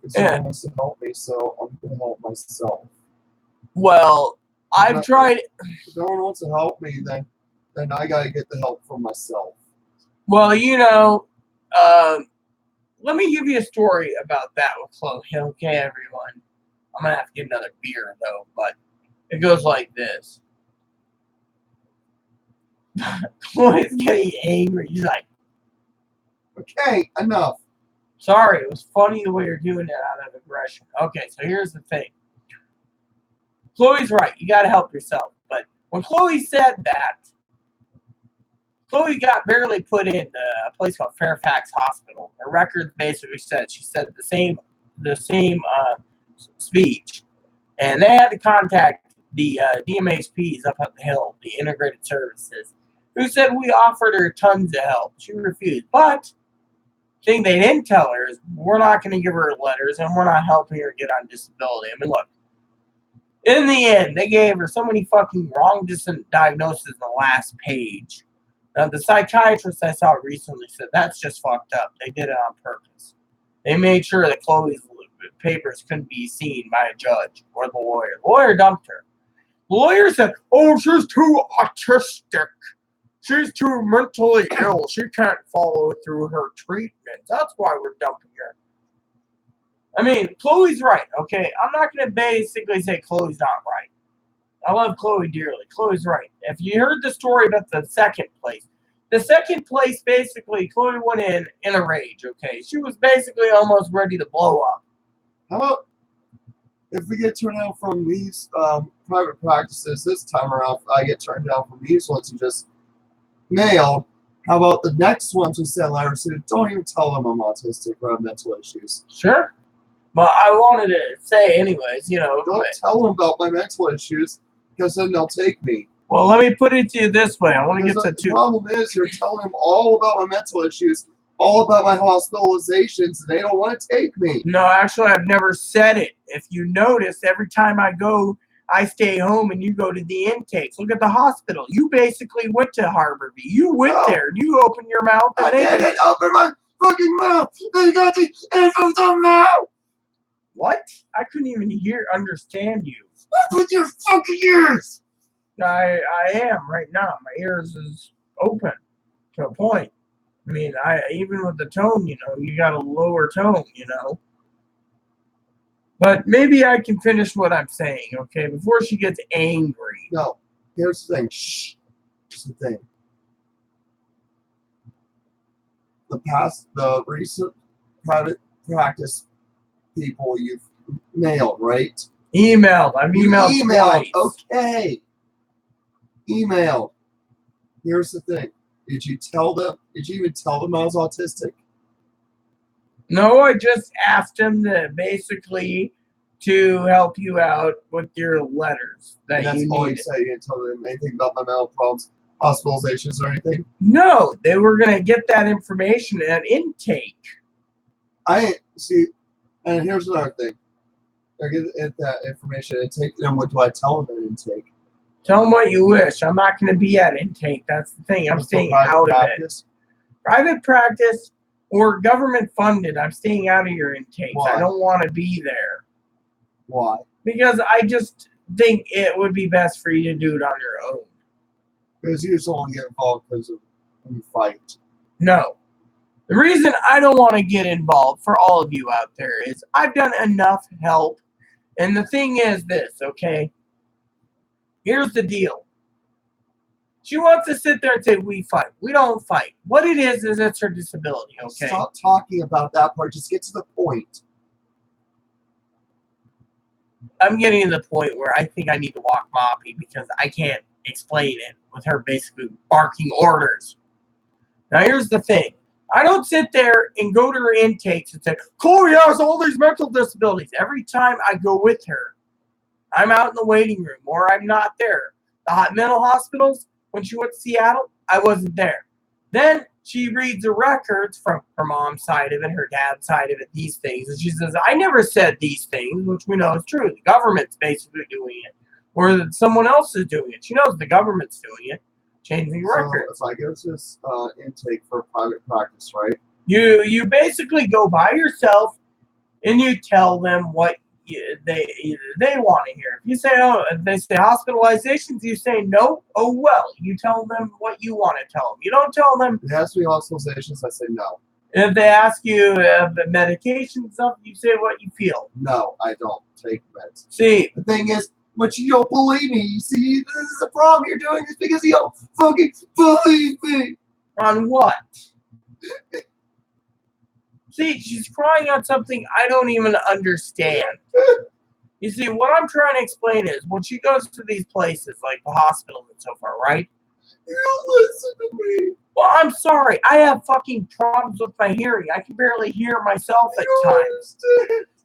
Because no one wants to help me, so I'm going to help myself. Well, I've tried. If no one wants to help me, then I got to get the help for myself. Well, let me give you a story about that with Chloe. Okay, everyone. I'm going to have to get another beer, though, but it goes like this. Chloe's getting angry. He's like, okay, enough. Sorry, it was funny the way you're doing it out of aggression. Okay, so here's the thing. Chloe's right. You got to help yourself. But when Chloe said that, Chloe got barely put in a place called Fairfax Hospital. Her records basically said, she said the same speech, and they had to contact the DMHPs up on the hill, the integrated services, who said we offered her tons of help. She refused. But the thing they didn't tell her is we're not going to give her letters and we're not helping her get on disability. I mean, look, in the end, they gave her so many fucking wrong diagnoses in the last page. Now, the psychiatrist I saw recently said that's just fucked up. They did it on purpose. They made sure that Chloe's papers couldn't be seen by a judge or the lawyer. The lawyer dumped her. The lawyer said, oh, she's too autistic. She's too mentally ill. She can't follow through her treatment. That's why we're dumping her. I mean, Chloe's right, okay? I'm not going to basically say Chloe's not right. I love Chloe dearly. Chloe's right. If you heard the story about the second place basically, Chloe went in a rage, okay? She was basically almost ready to blow up. How about if we get turned down from these private practices this time around, I get turned down from these ones and just mailed, how about the next ones we send letters to? Don't even tell them I'm autistic or have mental issues. Sure. But I wanted to say anyways, Don't tell them about my mental issues because then they'll take me. Well, let me put it to you this way. I want to get to The problem is you're telling them all about my mental issues, all about my hospitalizations, and they don't want to take me. No, actually, I've never said it. If you notice, every time I go, I stay home and you go to the intakes. Look at the hospital. You basically went to Harborview. You went there. You opened your mouth. I didn't open my fucking mouth. They got the info on now. What? I couldn't even understand you. With your fucking ears. I am right now. My ears is open to a point. I mean, even with the tone, you got a lower tone, But maybe I can finish what I'm saying, okay, before she gets angry. No, here's the thing. Shh. Here's the thing. The recent private practice people you've mailed, right? Emailed. I've emailed twice. Okay. Emailed. Here's the thing. Did you even tell them I was autistic? No, I just asked him to help you out with your letters that That's you all needed. you said. You didn't tell them anything about my mental problems, hospitalizations, or anything? No, they were going to get that information at intake. See, and here's another thing. I get that information at intake, then what do I tell them at intake? Tell them what you wish. I'm not going to be at intake. That's the thing. I'm staying out of it. Private practice or government funded, I'm staying out of your intakes. Why? I don't want to be there. Why? Because I just think it would be best for you to do it on your own. Because you just don't get involved because of when you fight. No. The reason I don't want to get involved for all of you out there is I've done enough help. And the thing is this, okay? Here's the deal. She wants to sit there and say, we fight. We don't fight. What it is it's her disability, okay? Stop talking about that part. Just get to the point. I'm getting to the point where I think I need to walk Moppy because I can't explain it with her basically barking orders. Now, here's the thing. I don't sit there and go to her intakes and say, Chloe has all these mental disabilities. Every time I go with her, I'm out in the waiting room or I'm not there. The mental hospitals, when she went to Seattle, I wasn't there. Then she reads the records from her mom's side of it, her dad's side of it, these things. And she says, I never said these things, which we know is true. The government's basically doing it. Or that someone else is doing it. She knows the government's doing it. Changing records. So if I go to this intake for private practice, right? You basically go by yourself and you tell them what they want to hear. If you say, if they say hospitalizations, you say no. Oh well. You tell them what you want to tell them. You don't tell them. It has to be hospitalizations. I say no. If they ask you the medication stuff, you say what you feel. No, I don't take meds. See, the thing is, but you don't believe me. You see, this is the problem you're doing is because you don't fucking believe me. On what? See, she's crying on something I don't even understand. You see, what I'm trying to explain is when she goes to these places like the hospital and so far, right? You don't listen to me. Well, I'm sorry. I have fucking problems with my hearing. I can barely hear myself at times.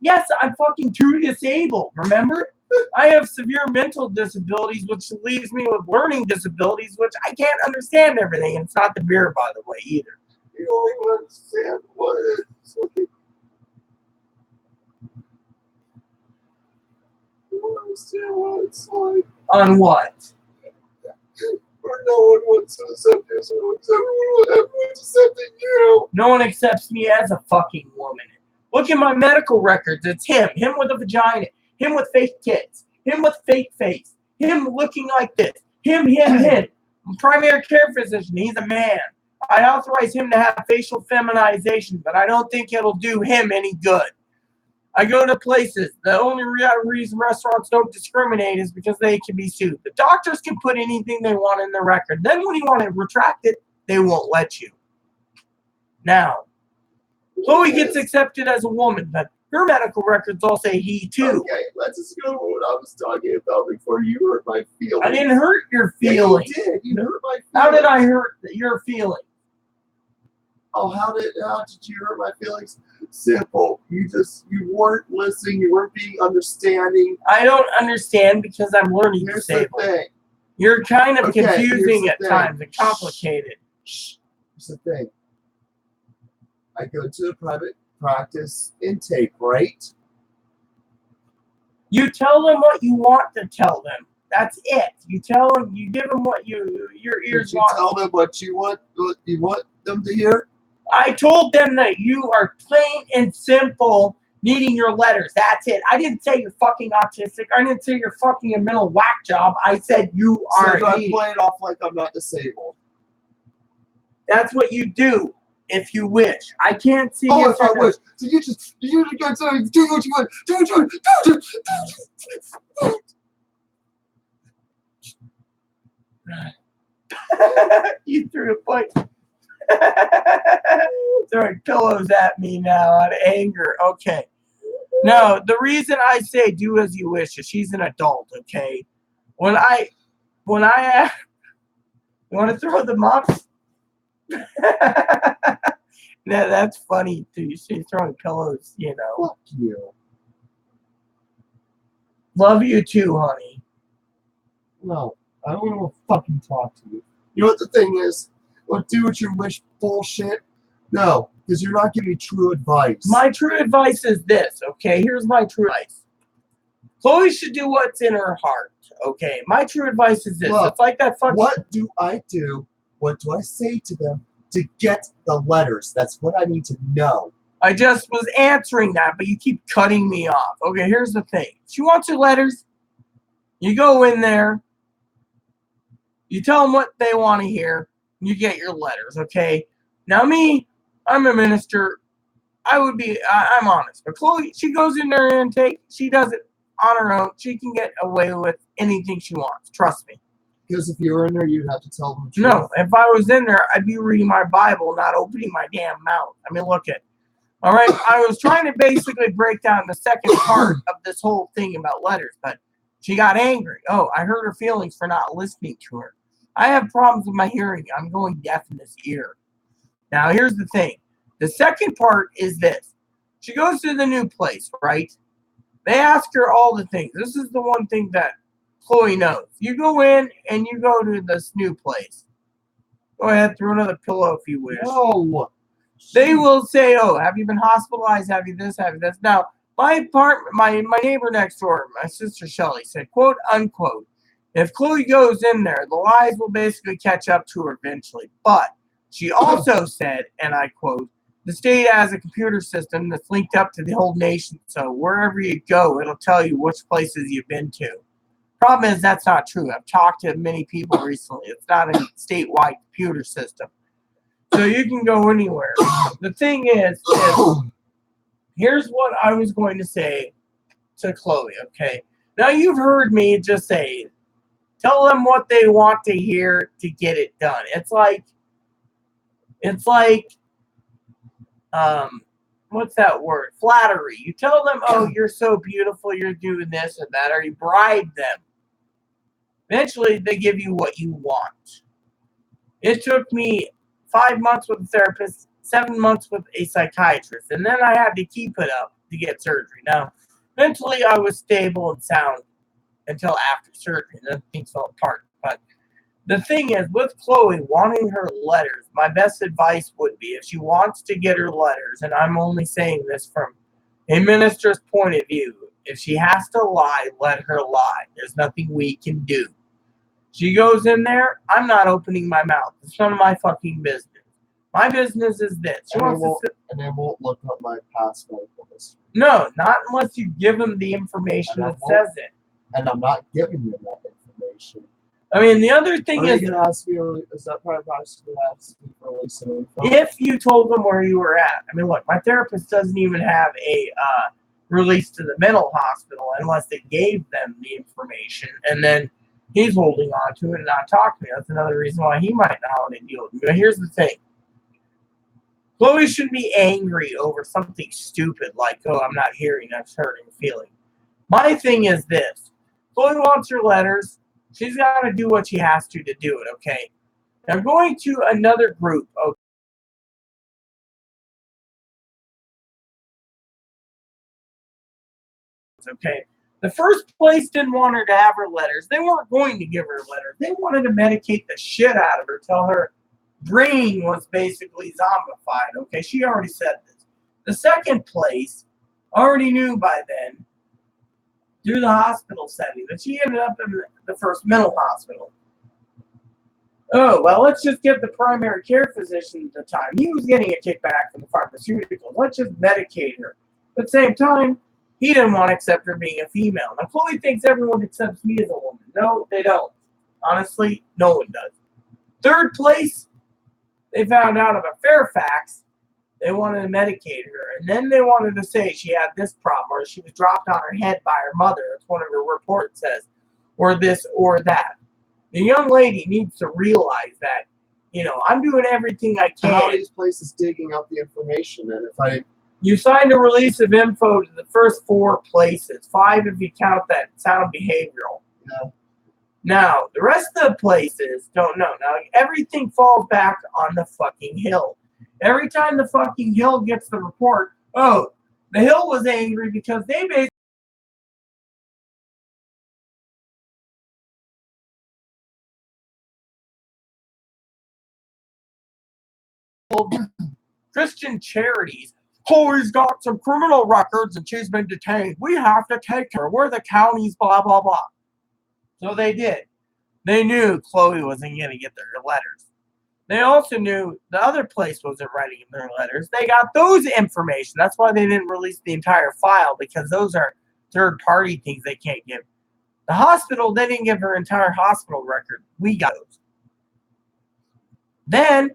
Yes, I'm fucking too disabled, remember? I have severe mental disabilities, which leaves me with learning disabilities, which I can't understand everything. And it's not the beer, by the way, either. You don't even understand what it is. You don't understand what it's like. On what? Where no one wants to accept you, so everyone's accepting you. No one accepts me as a fucking woman. Look at my medical records. It's him. Him with a vagina. Him with fake tits. Him with fake face. Him looking like this. Him. Primary care physician. He's a man. I authorize him to have facial feminization, but I don't think it'll do him any good. I go to places. The only reason restaurants don't discriminate is because they can be sued. The doctors can put anything they want in their record. Then when you want to retract it, they won't let you. Now, Chloe gets accepted as a woman, but her medical records all say he too. Okay, let's just go with what I was talking about before you hurt my feelings. I didn't hurt your feelings. Yeah, you did. You hurt my feelings. How did I hurt your feelings? Oh, how did you hurt my feelings? Simple. You weren't listening. You weren't being understanding. I don't understand because I'm learning Here's disabled. the thing. You're kind of Okay, confusing here's at the thing. times and complicated. Shh. Here's the thing. I go to a private practice intake, right? You tell them what you want to tell them. That's it. You tell them. You give them what your ears Did you want. tell them what you want them to hear? I told them that you are plain and simple needing your letters. That's it. I didn't say you're fucking autistic. I didn't say you're fucking a mental whack job. I said you are. So I play it off like I'm not disabled. That's what you do if you wish. I can't see. Oh, yes if I or no. wish. So you just go do what you want. Do what you want. Do You threw a punch. Throwing pillows at me now out of anger. Okay. No, the reason I say do as you wish is she's an adult, okay? When I you want to throw the mops? That's funny too. She's throwing pillows, you know. Fuck you. Love you too, honey. No, I don't want to fucking talk to you. You know what the thing is? Well, do what you wish bullshit. No, because you're not giving me true advice. My true advice is this, okay? Here's my true advice. Chloe should do what's in her heart, okay? My true advice is this. Look, it's like that fucking... What do I do? What do I say to them to get the letters? That's what I need to know. I just was answering that, but you keep cutting me off. Okay, here's the thing. She wants your letters. You go in there. You tell them what they want to hear. You get your letters, okay? Now me, I'm a minister. I'm honest. But Chloe, she goes in there and she does it on her own. She can get away with anything she wants. Trust me. Because if you were in there, you'd have to tell them the truth. No, if I was in there, I'd be reading my Bible, not opening my damn mouth. I mean, look at. All right, I was trying to basically break down the second part of this whole thing about letters, but she got angry. Oh, I hurt her feelings for not listening to her. I have problems with my hearing. I'm going deaf in this ear. Now, here's the thing. The second part is this. She goes to the new place, right? They ask her all the things. This is the one thing that Chloe knows. You go in and you go to this new place. Go ahead, throw another pillow if you wish. No. They will say, oh, have you been hospitalized? Have you this? Have you this? Now, my neighbor next door, my sister Shelly, said, quote, unquote, if Chloe goes in there, the lies will basically catch up to her eventually. But she also said, and I quote, the state has a computer system that's linked up to the whole nation, so wherever you go, it'll tell you which places you've been to. Problem is, that's not true. I've talked to many people recently. It's not a statewide computer system. So you can go anywhere. The thing is here's what I was going to say to Chloe, okay? Now, you've heard me just say, tell them what they want to hear to get it done. It's like, what's that word? Flattery. You tell them, oh, you're so beautiful, you're doing this and that, or you bribe them. Eventually, they give you what you want. It took me 5 months with a therapist, 7 months with a psychiatrist, and then I had to keep it up to get surgery. Now, mentally, I was stable and sound until after surgery. Then things fell apart. But the thing is, with Chloe wanting her letters, my best advice would be if she wants to get her letters, and I'm only saying this from a minister's point of view, if she has to lie, let her lie. There's nothing we can do. She goes in there, I'm not opening my mouth. It's none of my fucking business. My business is this. And they won't look up my past medical history. No, not unless you give them the information that says it. And I'm not giving them that information. I mean, the other thing is, going to ask me, is that part of us going to ask me for releasing info? if you told them where you were at. I mean, look, my therapist doesn't even have a release to the mental hospital unless they gave them the information, and then he's holding on to it and not talking to me. That's another reason why he might not want to deal with me. But here's the thing. Chloe shouldn't be angry over something stupid like, oh, I'm not hearing, that's hurting feeling. My thing is this. Chloe wants her letters. She's got to do what she has to do it, okay? Now, going to another group, okay? The first place didn't want her to have her letters. They weren't going to give her letters. They wanted to medicate the shit out of her, tell her brain was basically zombified, okay? She already said this. The second place already knew by then, through the hospital setting, that she ended up in the first mental hospital. Oh, well, let's just get the primary care physician at the time. He was getting a kickback from the pharmaceuticals. Let's just medicate her. But at the same time, he didn't want to accept her being a female. Now, Chloe thinks everyone accepts me as a woman. No, they don't. Honestly, no one does. Third place, they found out about Fairfax. They wanted to medicate her. And then they wanted to say she had this problem, or she was dropped on her head by her mother, as one of her reports says, or this or that. The young lady needs to realize that, I'm doing everything I can. How are these places digging up the information? And you signed a release of info to the first 4 places, 5 if you count that sound behavioral. Yeah. Now, the rest of the places don't know. Now, everything falls back on the fucking Hill. Every time the fucking Hill gets the report, oh, the Hill was angry because they basically Christian Charities. Chloe's got some criminal records and she's been detained. We have to take her. We're the county's blah, blah, blah. So they did. They knew Chloe wasn't going to get their letters. They also knew the other place wasn't writing their letters. They got those information. That's why they didn't release the entire file, because those are third-party things they can't give. The hospital, they didn't give her entire hospital record. We got those. Then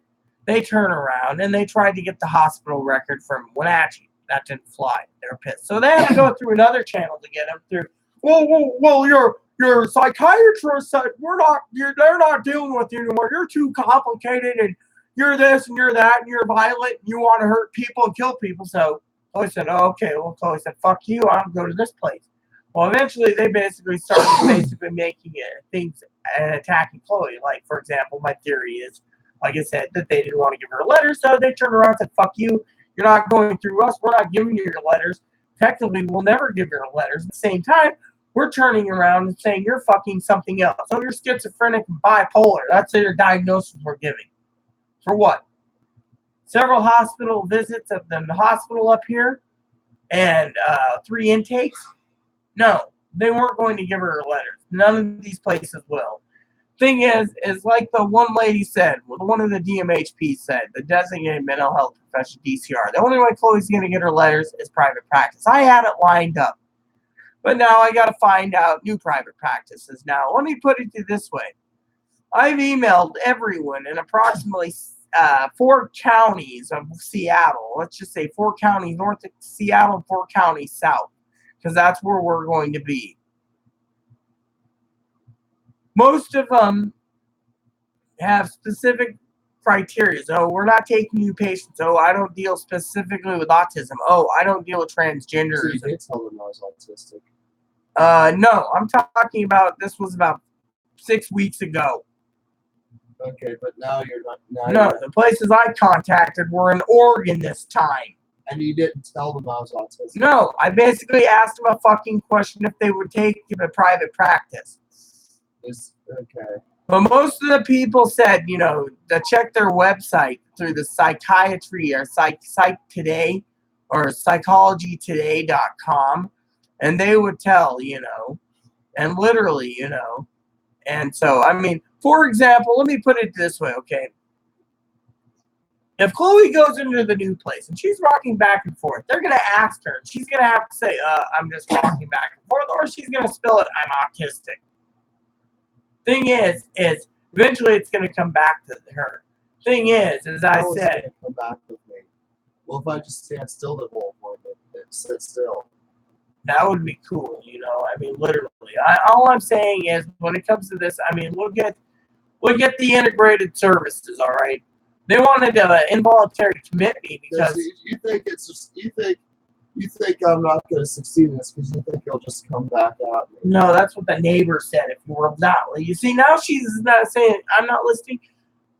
they turn around and they tried to get the hospital record from Wenatchee. That didn't fly. They were pissed. So they had to go through another channel to get them through. Well, your psychiatrist said they're not dealing with you anymore. You're too complicated, and you're this and you're that, and you're violent, and you want to hurt people and kill people. So Chloe said, oh, okay. Well, Chloe said, fuck you. I'll go to this place. Well, eventually they basically started making things and attacking Chloe. Like, for example, my theory is, like I said, that they didn't want to give her a letter, so they turned around and said, fuck you. You're not going through us. We're not giving you your letters. Technically, we'll never give you your letters. At the same time, we're turning around and saying you're fucking something else. So you're schizophrenic and bipolar. That's your diagnosis we're giving. For what? Several hospital visits at the hospital up here and 3 intakes? No, they weren't going to give her her letters. None of these places will. Thing is like the one lady said, one of the DMHP said, the designated mental health profession, DCR, the only way Chloe's going to get her letters is private practice. I had it lined up. But now I got to find out new private practices. Now, let me put it to you this way. I've emailed everyone in approximately 4 counties of Seattle. Let's just say 4 counties north of Seattle and 4 counties south, because that's where we're going to be. Most of them have specific criteria. Oh, we're not taking new patients. Oh, I don't deal specifically with autism. Oh, I don't deal with transgenders. So you did tell them I was autistic. No, I'm talking about, this was about 6 weeks ago. Okay, but now you're not. No, the places I contacted were in Oregon this time. And you didn't tell them I was autistic. No, I basically asked them a fucking question if they would take a private practice. Okay. But most of the people said, to check their website through the psychiatry or psych today or psychologytoday.com, and they would tell, and literally, And so, I mean, for example, let me put it this way, okay? If Chloe goes into the new place and she's rocking back and forth, they're going to ask her. And she's going to have to say, I'm just rocking back and forth, or she's going to spill it, I'm autistic. Thing is eventually it's going to come back to her. Thing is, as I said, come back with me. Well, if I just stand still the whole appointment and sit still. That would be cool, I mean, literally. All I'm saying is, when it comes to this, I mean, look at the integrated services, all right? They wanted to involuntary commit me because you think it's just you think I'm not going to succeed in this because you think you'll just come back at me. No, that's what the neighbor said. If you were not, you see, now she's not saying I'm not listening.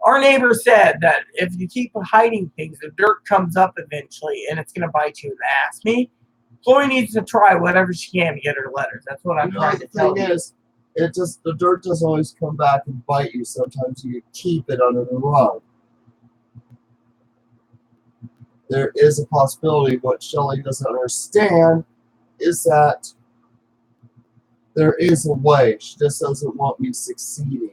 Our neighbor said that if you keep hiding things, the dirt comes up eventually, and it's going to bite you in the ass. Chloe needs to try whatever she can to get her letters. That's what I'm trying to tell you. The dirt doesn't always come back and bite you. Sometimes you keep it under the rug. There is a possibility. What Shelley doesn't understand is that there is a way. She just doesn't want me succeeding.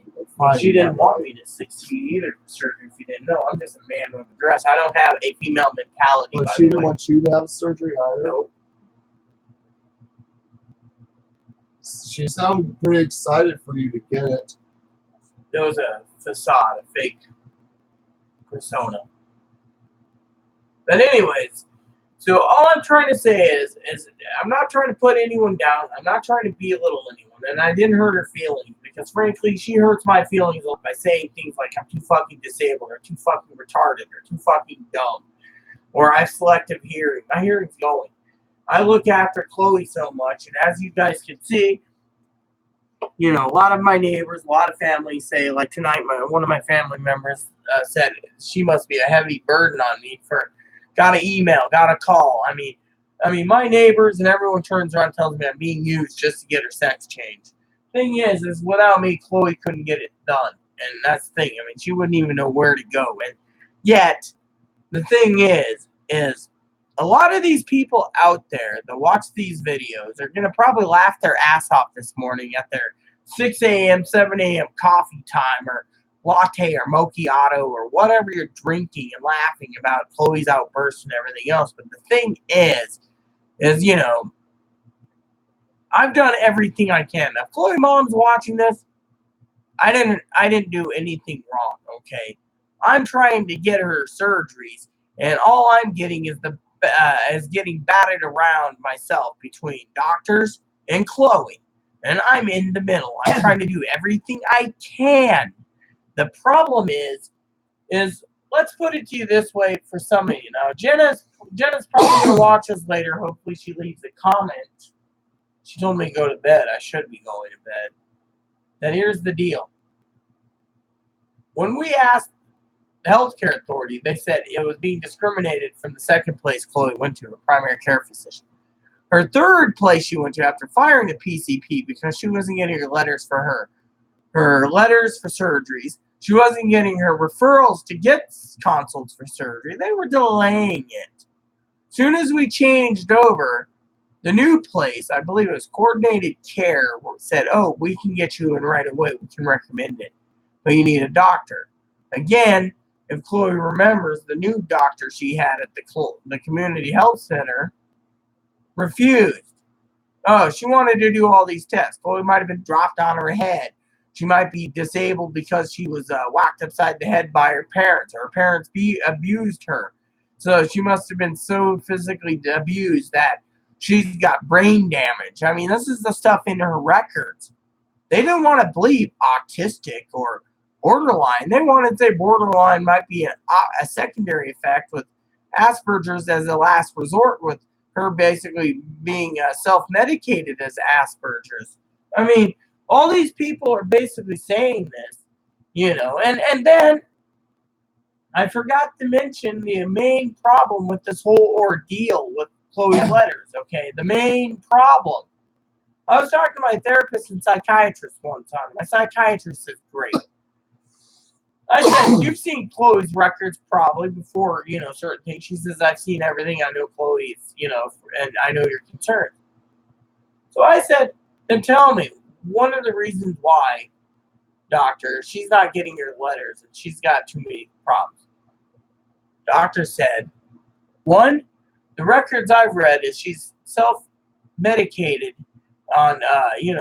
She didn't want me to succeed either, surgery. If you didn't know, I'm just a man with a dress. I don't have a female mentality. But she didn't want you to have surgery either. Nope. She sounded pretty excited for you to get it. It was a facade, a fake persona. But anyways, so all I'm trying to say is I'm not trying to put anyone down. I'm not trying to belittle anyone. And I didn't hurt her feelings because, frankly, she hurts my feelings by saying things like I'm too fucking disabled or too fucking retarded or too fucking dumb or I have selective hearing. My hearing's going. I look after Chloe so much, and as you guys can see, a lot of my neighbors, a lot of families say, like tonight, one of my family members said she must be a heavy burden on me for got an email, got a call. I mean, my neighbors and everyone turns around and tells me I'm being used just to get her sex changed. Thing is without me, Chloe couldn't get it done, and that's the thing. I mean, she wouldn't even know where to go, and yet the thing is a lot of these people out there that watch these videos are going to probably laugh their ass off this morning at their 6 a.m., 7 a.m. coffee time or latte or macchiato or whatever you're drinking and laughing about Chloe's outburst and everything else. But the thing is, I've done everything I can. Now, if Chloe mom's watching this, I didn't do anything wrong, okay? I'm trying to get her surgeries, and all I'm getting is getting batted around myself between doctors and Chloe. And I'm in the middle. I'm trying to do everything I can. The problem is let's put it to you this way for some of you. Now, Jenna's probably going to watch us later. Hopefully she leaves a comment. She told me to go to bed. I should be going to bed. Then here's the deal. When we asked the healthcare authority, they said it was being discriminated from the second place Chloe went to, a primary care physician. Her third place she went to after firing the PCP because she wasn't getting her letters for her letters for surgeries. She wasn't getting her referrals to get consults for surgery. They were delaying it. Soon as we changed over, the new place, I believe it was Coordinated Care, said, oh, we can get you in right away. We can recommend it. But you need a doctor. Again, if Chloe remembers, the new doctor she had at the community health center refused. Oh, she wanted to do all these tests. Chloe might have been dropped on her head. She might be disabled because she was whacked upside the head by her parents. Or her parents abused her. So she must have been so physically abused that she's got brain damage. I mean, this is the stuff in her records. They don't want to believe autistic or borderline. They want to say borderline might be a secondary effect with Asperger's as a last resort, with her basically being self-medicated as Asperger's. I mean, all these people are basically saying this, and then I forgot to mention the main problem with this whole ordeal with Chloe's letters, okay? The main problem. I was talking to my therapist and psychiatrist one time. My psychiatrist is great. I said, you've seen Chloe's records probably before, certain things. She says, I've seen everything. I know Chloe's, and I know you're concerned. So I said, then tell me, one of the reasons why, doctor, she's not getting your letters and she's got too many problems. Doctor said, one, the records I've read is she's self-medicated on,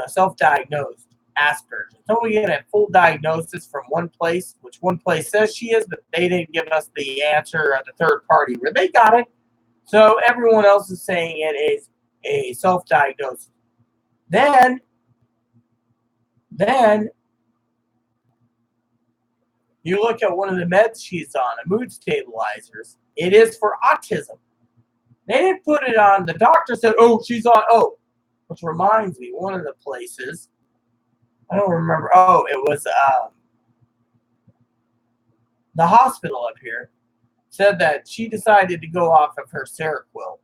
self-diagnosed Asperger's. Until we get a full diagnosis from one place, which one place says she is, but they didn't give us the answer at the third party where they got it. So everyone else is saying it is a self-diagnosis. Then you look at one of the meds she's on, a mood stabilizers. It is for autism. They didn't put it on. The doctor said, oh, she's on, which reminds me, one of the places, I don't remember. Oh, it was the hospital up here said that she decided to go off of her Seroquel.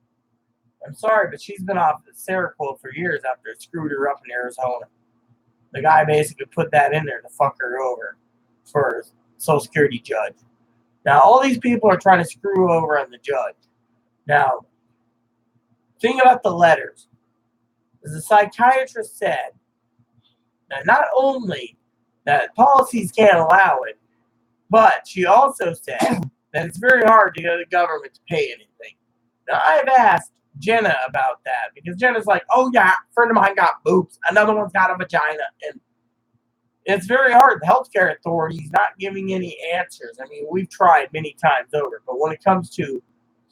I'm sorry, but she's been off the Seroquel for years after it screwed her up in Arizona. The guy basically put that in there to fuck her over for a Social Security judge. Now, all these people are trying to screw over on the judge. Now, think about the letters. As the psychiatrist said, that not only that policies can't allow it, but she also said that it's very hard to get the government to pay anything. Now, I've asked Jenna about that because Jenna's like, oh yeah, a friend of mine got boobs, another one's got a vagina, and it's very hard. The healthcare authority is not giving any answers. I mean, we've tried many times over, but when it comes to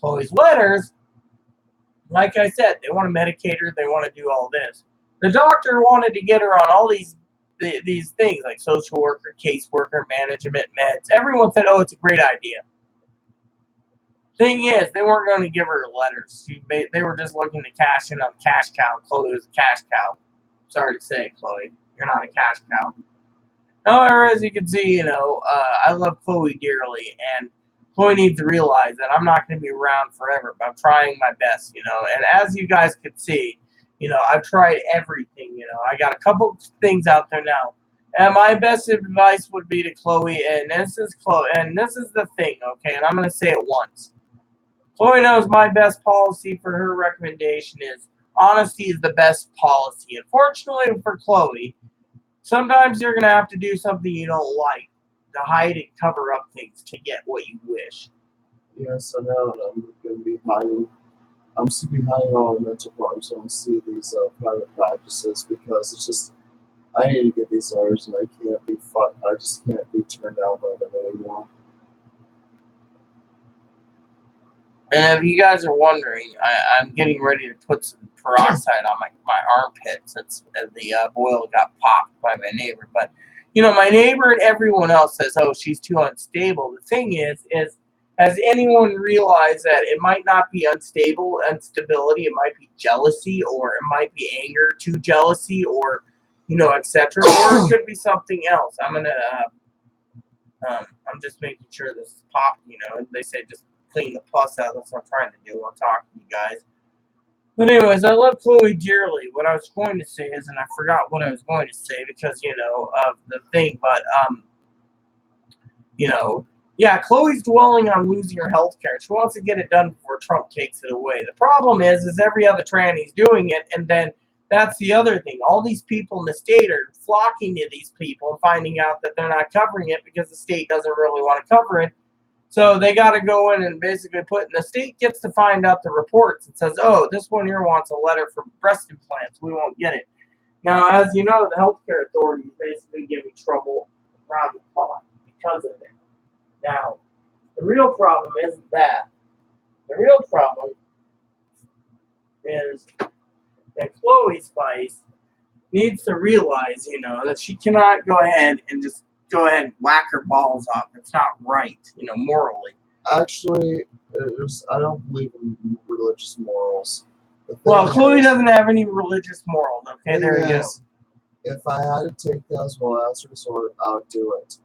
Chloe's letters, like I said, they want to medicate her, they want to do all this. The doctor wanted to get her on all these things like social worker, caseworker, management, meds. Everyone said, oh, it's a great idea. Thing is, they weren't going to give her letters. They were just looking to cash in on cash cow. Chloe was a cash cow. Sorry to say, Chloe, you're not a cash cow. However, as you can see, I love Chloe dearly, and Chloe needs to realize that I'm not going to be around forever, but I'm trying my best, And as you guys can see, I've tried everything, I got a couple things out there now. And my best advice would be to Chloe, and this is the thing, okay? And I'm going to say it once. Chloe knows my best policy for her recommendation is honesty is the best policy. Unfortunately for Chloe, sometimes you're going to have to do something you don't like to hide and cover up things to get what you wish. Yes, I know, and I'm going to be hiding. I'm still behind on mental problems when I see these private practices because it's just, I need to get these letters and I can't be fucked. I just can't be turned down by them anymore. And if you guys are wondering, I'm getting ready to put some peroxide on my armpit since the boil got popped by my neighbor. But, my neighbor and everyone else says, oh, she's too unstable. The thing is has anyone realized that it might not be instability, it might be jealousy, or it might be anger to jealousy, or, etc. Or it could be something else. I'm just making sure this is popped, and they say just clean the pus out. That's what I'm trying to do while talking to you guys. But anyways, I love Chloe dearly. What I was going to say is, and I forgot what I was going to say because, of the thing, but, yeah, Chloe's dwelling on losing her health care. She wants to get it done before Trump takes it away. The problem is every other tranny's doing it, and then that's the other thing. All these people in the state are flocking to these people and finding out that they're not covering it because the state doesn't really want to cover it. So they got to go in and basically and the state gets to find out the reports. It says, oh, this one here wants a letter for breast implants. We won't get it. Now, as you know, the healthcare authority is basically giving trouble around the clock because of it. Now, the real problem isn't that. The real problem is that Chloe Spice needs to realize, that she cannot go ahead and just go ahead and whack her balls off. It's not right, morally. Actually, I don't believe in religious morals. Well, Chloe doesn't have any religious morals. Okay, there you go. If I had to take that as a last resort, I would do it.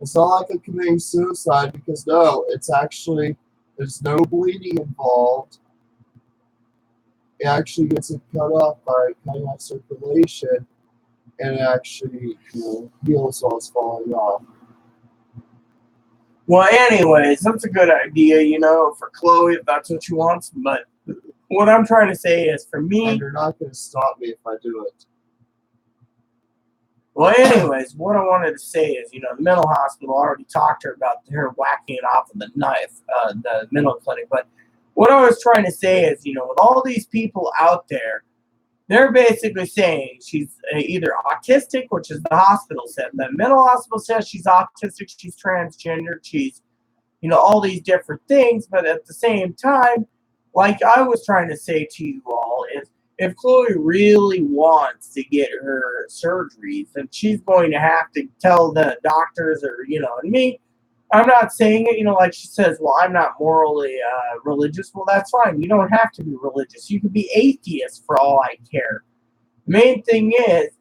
It's not like I'm committing suicide because no, it's actually there's no bleeding involved. It actually gets it cut off by cutting off circulation, and it actually heals while it's falling off. Well, anyways, that's a good idea, for Chloe if that's what she wants. But what I'm trying to say is, for me, and you're not going to stop me if I do it. Well, anyways, what I wanted to say is, the mental hospital already talked to her about her whacking it off with a knife, the mental clinic. But what I was trying to say is, with all these people out there, they're basically saying she's either autistic, which is the hospital said. The mental hospital says she's autistic, she's transgender, she's, all these different things. But at the same time, like I was trying to say to you all, is if Chloe really wants to get her surgeries, then she's going to have to tell the doctors or, and me, I'm not saying it, like she says, well, I'm not morally religious. Well, that's fine. You don't have to be religious. You can be atheist for all I care. The main thing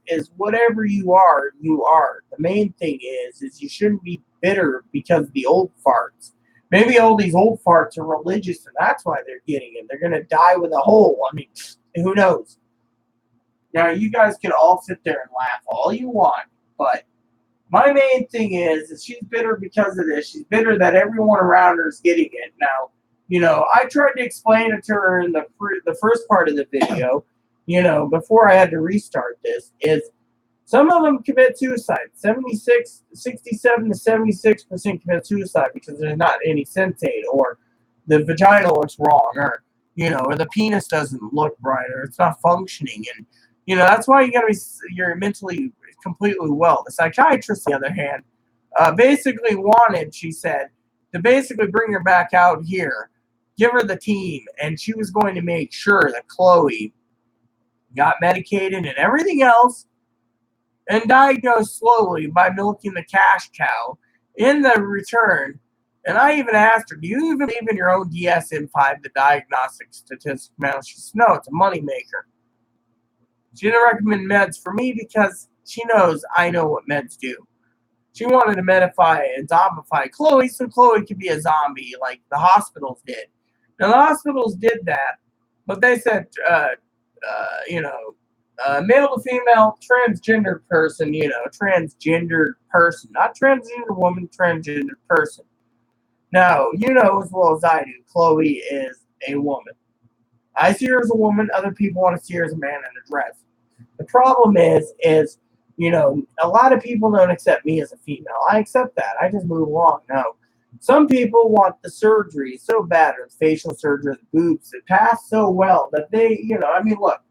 is whatever you are, you are. The main thing is you shouldn't be bitter because of the old farts. Maybe all these old farts are religious and that's why they're getting it. They're going to die with a hole. I mean, who knows? Now, you guys can all sit there and laugh all you want, but my main thing is she's bitter because of this. She's bitter that everyone around her is getting it. Now, I tried to explain it to her in the first part of the video, before I had to restart this, is some of them commit suicide. 67 to 76% commit suicide because there's not any sensate, or the vagina looks wrong, or, or the penis doesn't look right, or it's not functioning. And, that's why you're mentally completely well. The psychiatrist, on the other hand, basically wanted, she said, to basically bring her back out here, give her the team, and she was going to make sure that Chloe got medicated and everything else, and diagnosed slowly by milking the cash cow in the return. And I even asked her, do you even believe in your own DSM-5, the diagnostic statistic manual? She said, no, it's a moneymaker. She didn't recommend meds for me because she knows I know what meds do. She wanted to medify and zombify Chloe so Chloe could be a zombie like the hospitals did. Now, the hospitals did that, but they said, male to female, transgender person, transgender person. Not transgender woman, transgender person. Now, as well as I do, Chloe is a woman. I see her as a woman. Other people want to see her as a man in a dress. The problem is, a lot of people don't accept me as a female. I accept that. I just move along. No. Some people want the surgery so bad, or the facial surgery, the boobs, that pass so well that they, look.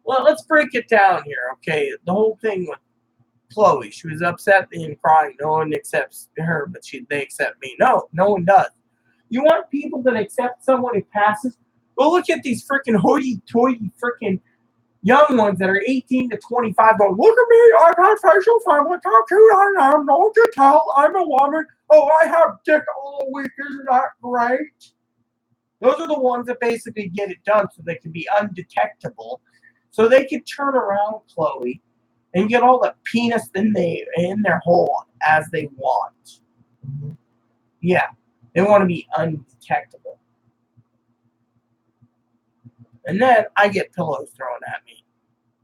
Well, let's break it down here, okay? The whole thing with Chloe, she was upset and crying. No one accepts her, but they accept me. No one does. You want people that accept someone who passes? Well, look at these freaking hoity-toity freaking young ones that are 18 to 25 going, look at me, I've had facial fun, look how cute I am, don't you tell, I'm a woman, oh, I have dick all week, isn't that great? Those are the ones that basically get it done so they can be undetectable, so they can turn around Chloe and get all the penis in their hole as they want. Yeah, they want to be undetectable. And then I get pillows thrown at me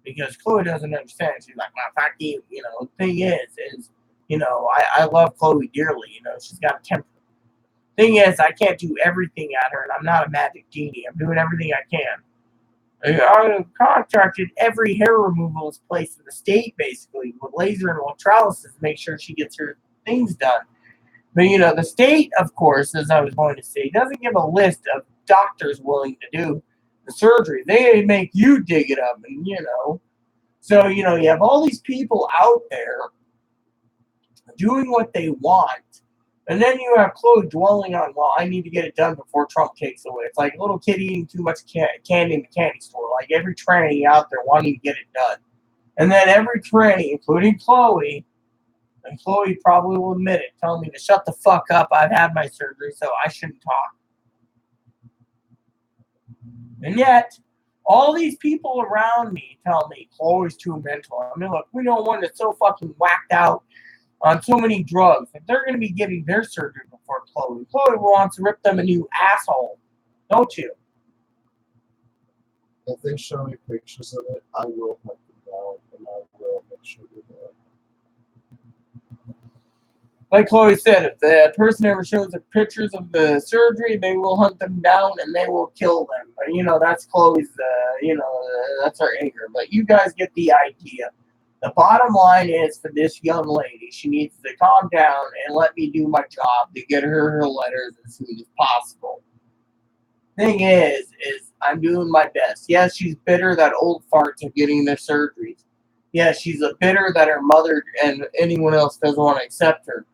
because Chloe doesn't understand. She's like, well, fuck you. The thing is, I love Chloe dearly. She's got a temper. Thing is, I can't do everything at her, and I'm not a magic genie. I'm doing everything I can. I contracted every hair removalist place in the state, basically, with laser and electrolysis to make sure she gets her things done. But, the state, of course, as I was going to say, doesn't give a list of doctors willing to do the surgery. They make you dig it up, and, So, you have all these people out there doing what they want. And then you have Chloe dwelling on, well, I need to get it done before Trump takes away. It's like a little kid eating too much candy in the candy store. Like every tranny out there wanting to get it done. And then every tranny, including Chloe, and Chloe probably will admit it, telling me to shut the fuck up. I've had my surgery, so I shouldn't talk. And yet, all these people around me tell me Chloe's too mental. Look, we know one that's so fucking whacked out. on so many drugs that they're going to be getting their surgery before Chloe. Chloe wants to rip them a new asshole, don't you? If they show me pictures of it, I will hunt them down, and I will make sure they're there. Like Chloe said, if the person ever shows her pictures of the surgery, they will hunt them down and they will kill them. But, that's Chloe's, that's her anger. But you guys get the idea. The bottom line is for this young lady, she needs to calm down and let me do my job to get her letters as soon as possible. Thing is I'm doing my best. Yes, she's bitter that old farts are getting their surgeries. Yes, she's a bitter that her mother and anyone else doesn't want to accept her.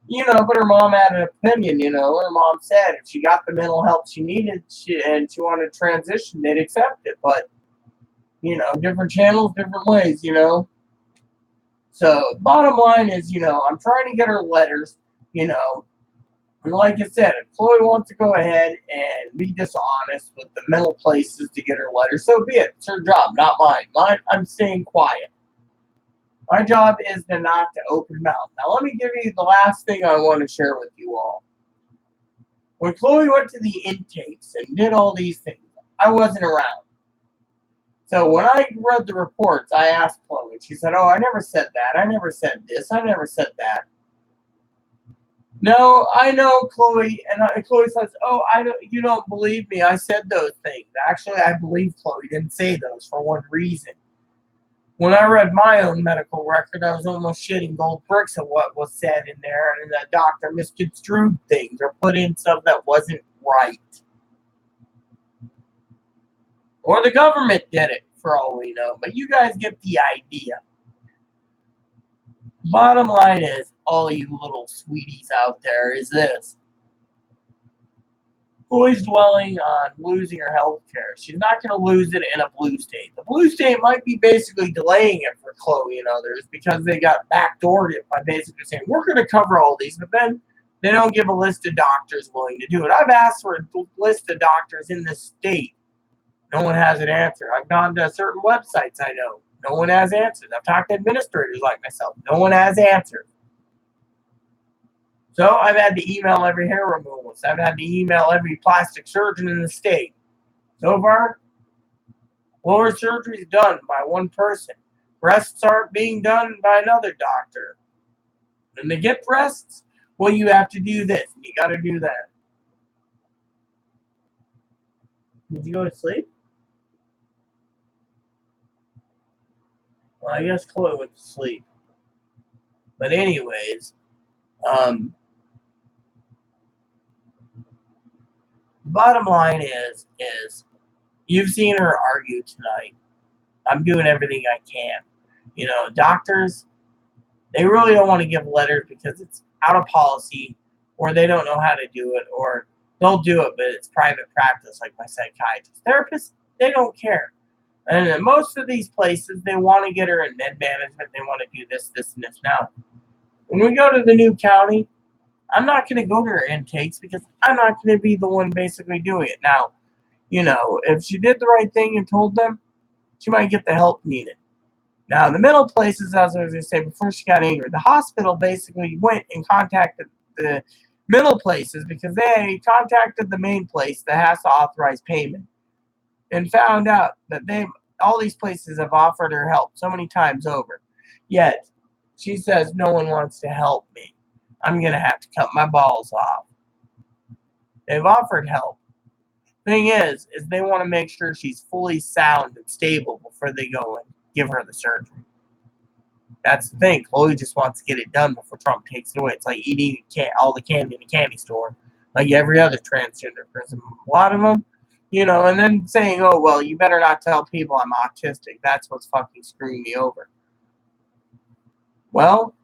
But her mom had an opinion. Her mom said if she got the mental help she needed and she wanted to transition, they'd accept it. But, different channels, different ways, So, bottom line is, I'm trying to get her letters, and like I said, if Chloe wants to go ahead and be dishonest with the mental places to get her letters, so be it. It's her job, not mine. I'm staying quiet. My job is not to open mouth. Now, let me give you the last thing I want to share with you all. When Chloe went to the intakes and did all these things, I wasn't around. So when I read the reports, I asked Chloe. She said, "Oh, I never said that. I never said this. I never said that." No, I know, Chloe. And Chloe says, "Oh, you don't believe me. I said those things." Actually, I believe Chloe didn't say those for one reason. When I read my own medical record, I was almost shitting gold bricks at what was said in there, and the doctor misconstrued things or put in stuff that wasn't right. Or the government did it, for all we know. But you guys get the idea. Bottom line is, all you little sweeties out there, is this. Chloe's dwelling on losing her health care. She's not going to lose it in a blue state. The blue state might be basically delaying it for Chloe and others because they got backdoored it by basically saying, we're going to cover all these, but then they don't give a list of doctors willing to do it. I've asked for a list of doctors in this state. No one has an answer. I've gone to certain websites I know. No one has answers. I've talked to administrators like myself. No one has answers. So I've had to email every hair removalist. I've had to email every plastic surgeon in the state. So far, lower surgery is done by one person. Breasts aren't being done by another doctor. And to get breasts, well, you have to do this. You got to do that. Did you go to sleep? Well, I guess Chloe went to sleep. But anyways, bottom line is you've seen her argue tonight. I'm doing everything I can. Doctors, they really don't want to give letters because it's out of policy, or they don't know how to do it, or they'll do it, but it's private practice, like my psychiatrist. Therapists, they don't care. And in most of these places, they want to get her in med management. They want to do this, and this. Now, when we go to the new county, I'm not going to go to her intakes because I'm not going to be the one basically doing it. Now, if she did the right thing and told them, she might get the help needed. Now, the mental places, as I was going to say before she got angry, the hospital basically went and contacted the mental places because they contacted the main place that has to authorize payment and found out that all these places have offered her help so many times over. Yet, she says no one wants to help me. I'm going to have to cut my balls off. They've offered help. Thing is they want to make sure she's fully sound and stable before they go and give her the surgery. That's the thing. Chloe just wants to get it done before Trump takes it away. It's like eating all the candy in a candy store, like every other transgender person. A lot of them, and then saying, oh, well, you better not tell people I'm autistic. That's what's fucking screwing me over. Well,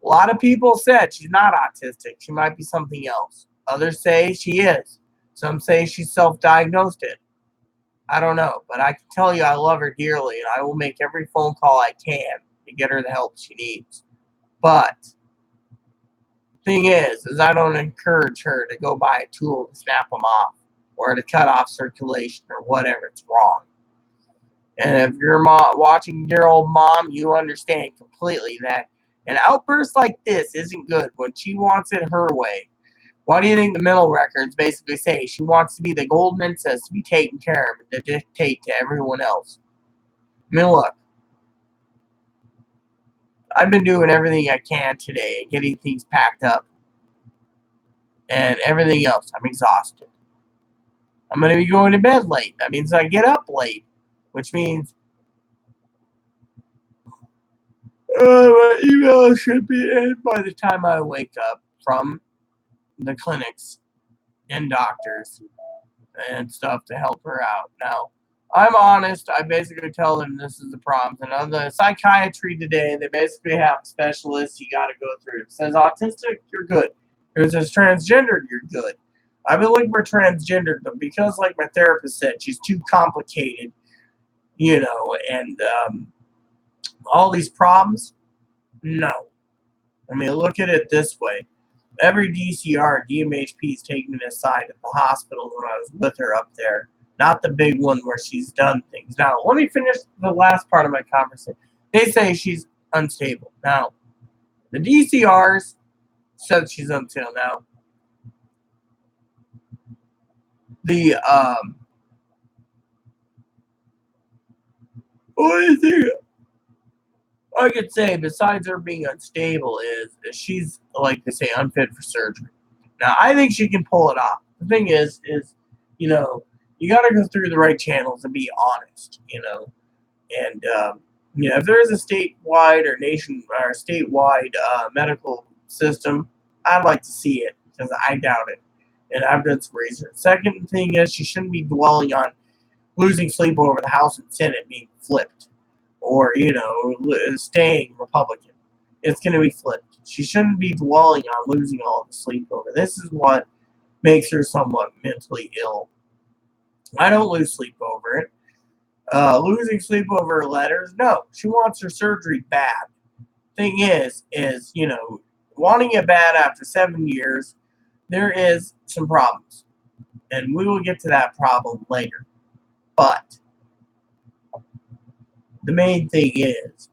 a lot of people said she's not autistic. She might be something else. Others say she is. Some say she self-diagnosed it. I don't know, but I can tell you I love her dearly, and I will make every phone call I can to get her the help she needs. But thing is I don't encourage her to go buy a tool to snap them off or to cut off circulation or whatever. It's wrong. And if you're watching your old mom, you understand completely that An outburst like this isn't good when she wants it her way. Why do you think the mental records basically say she wants to be the golden princess to be taken care of and to dictate to everyone else? I mean, look, I've been doing everything I can today, getting things packed up and everything else. I'm exhausted. I'm going to be going to bed late. That means I get up late, which means my email should be in by the time I wake up from the clinics and doctors and stuff to help her out. Now, I'm honest. I basically tell them this is the problem. And on the psychiatry today, they basically have specialists you got to go through. If it says autistic, you're good. If it says transgendered, you're good. I've been looking for transgendered, but because, like my therapist said, she's too complicated, and all these problems, no. I mean, look at it this way. Every DCR and DMHP is taking me aside at the hospital when I was with her up there. Not the big one where she's done things. Now, let me finish the last part of my conversation. They say she's unstable. Now, the DCRs said she's unstable. Now, the only thing I could say besides her being unstable is she's, like they say, unfit for surgery. Now, I think she can pull it off. The thing is, you got to go through the right channels and be honest, And, if there is a statewide or statewide medical system, I'd like to see it because I doubt it. And I've done some research. Second thing is she shouldn't be dwelling on losing sleep over the House and Senate being flipped or, staying Republican. It's going to be flipped. She shouldn't be dwelling on losing all the sleep over. This is what makes her somewhat mentally ill. I don't lose sleep over it. Losing sleep over her letters, no. She wants her surgery bad. Thing is, wanting it bad after 7 years, there is some problems. And we will get to that problem later. But the main thing is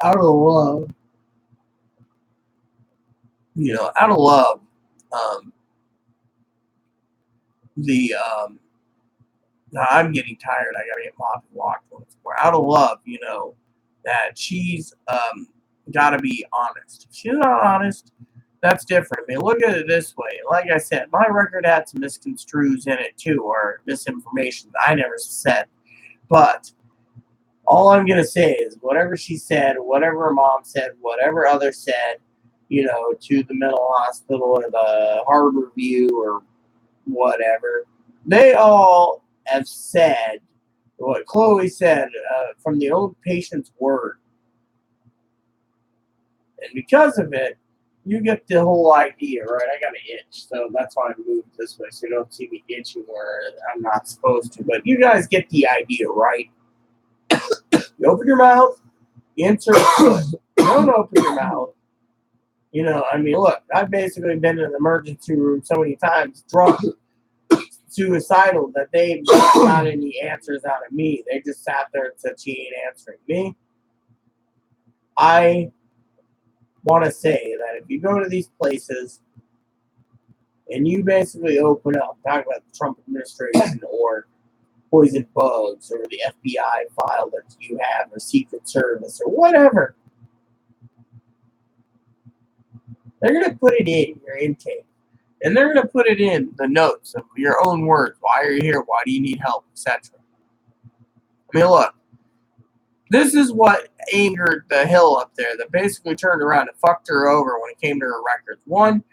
out of love, I'm getting tired. I gotta get mopped and walked once more. Out of love, that she's gotta be honest. If she's not honest, that's different. I mean, look at it this way. Like I said, my record had some misconstrues in it too, or misinformation that I never said. But all I'm gonna say is whatever she said, whatever her mom said, whatever others said, to the mental hospital or the Harbor View or whatever, they all have said what Chloe said from the old patient's word. And because of it, you get the whole idea, right? I got an itch, so that's why I moved this way, so you don't see me itching where I'm not supposed to. But you guys get the idea, right? You open your mouth, you insert foot. You don't open your mouth. Look, I've basically been in the emergency room so many times, drunk, suicidal, that they've not got any answers out of me. They just sat there and said, she ain't answering me. I want to say that if you go to these places and you basically open up, talk about the Trump administration or poison bugs or the FBI file that you have or Secret Service or whatever, they're going to put it in your intake. And they're going to put it in the notes of your own words. Why are you here? Why do you need help? Etc. I mean, look. This is what angered the hill up there that basically turned around and fucked her over when it came to her records. One,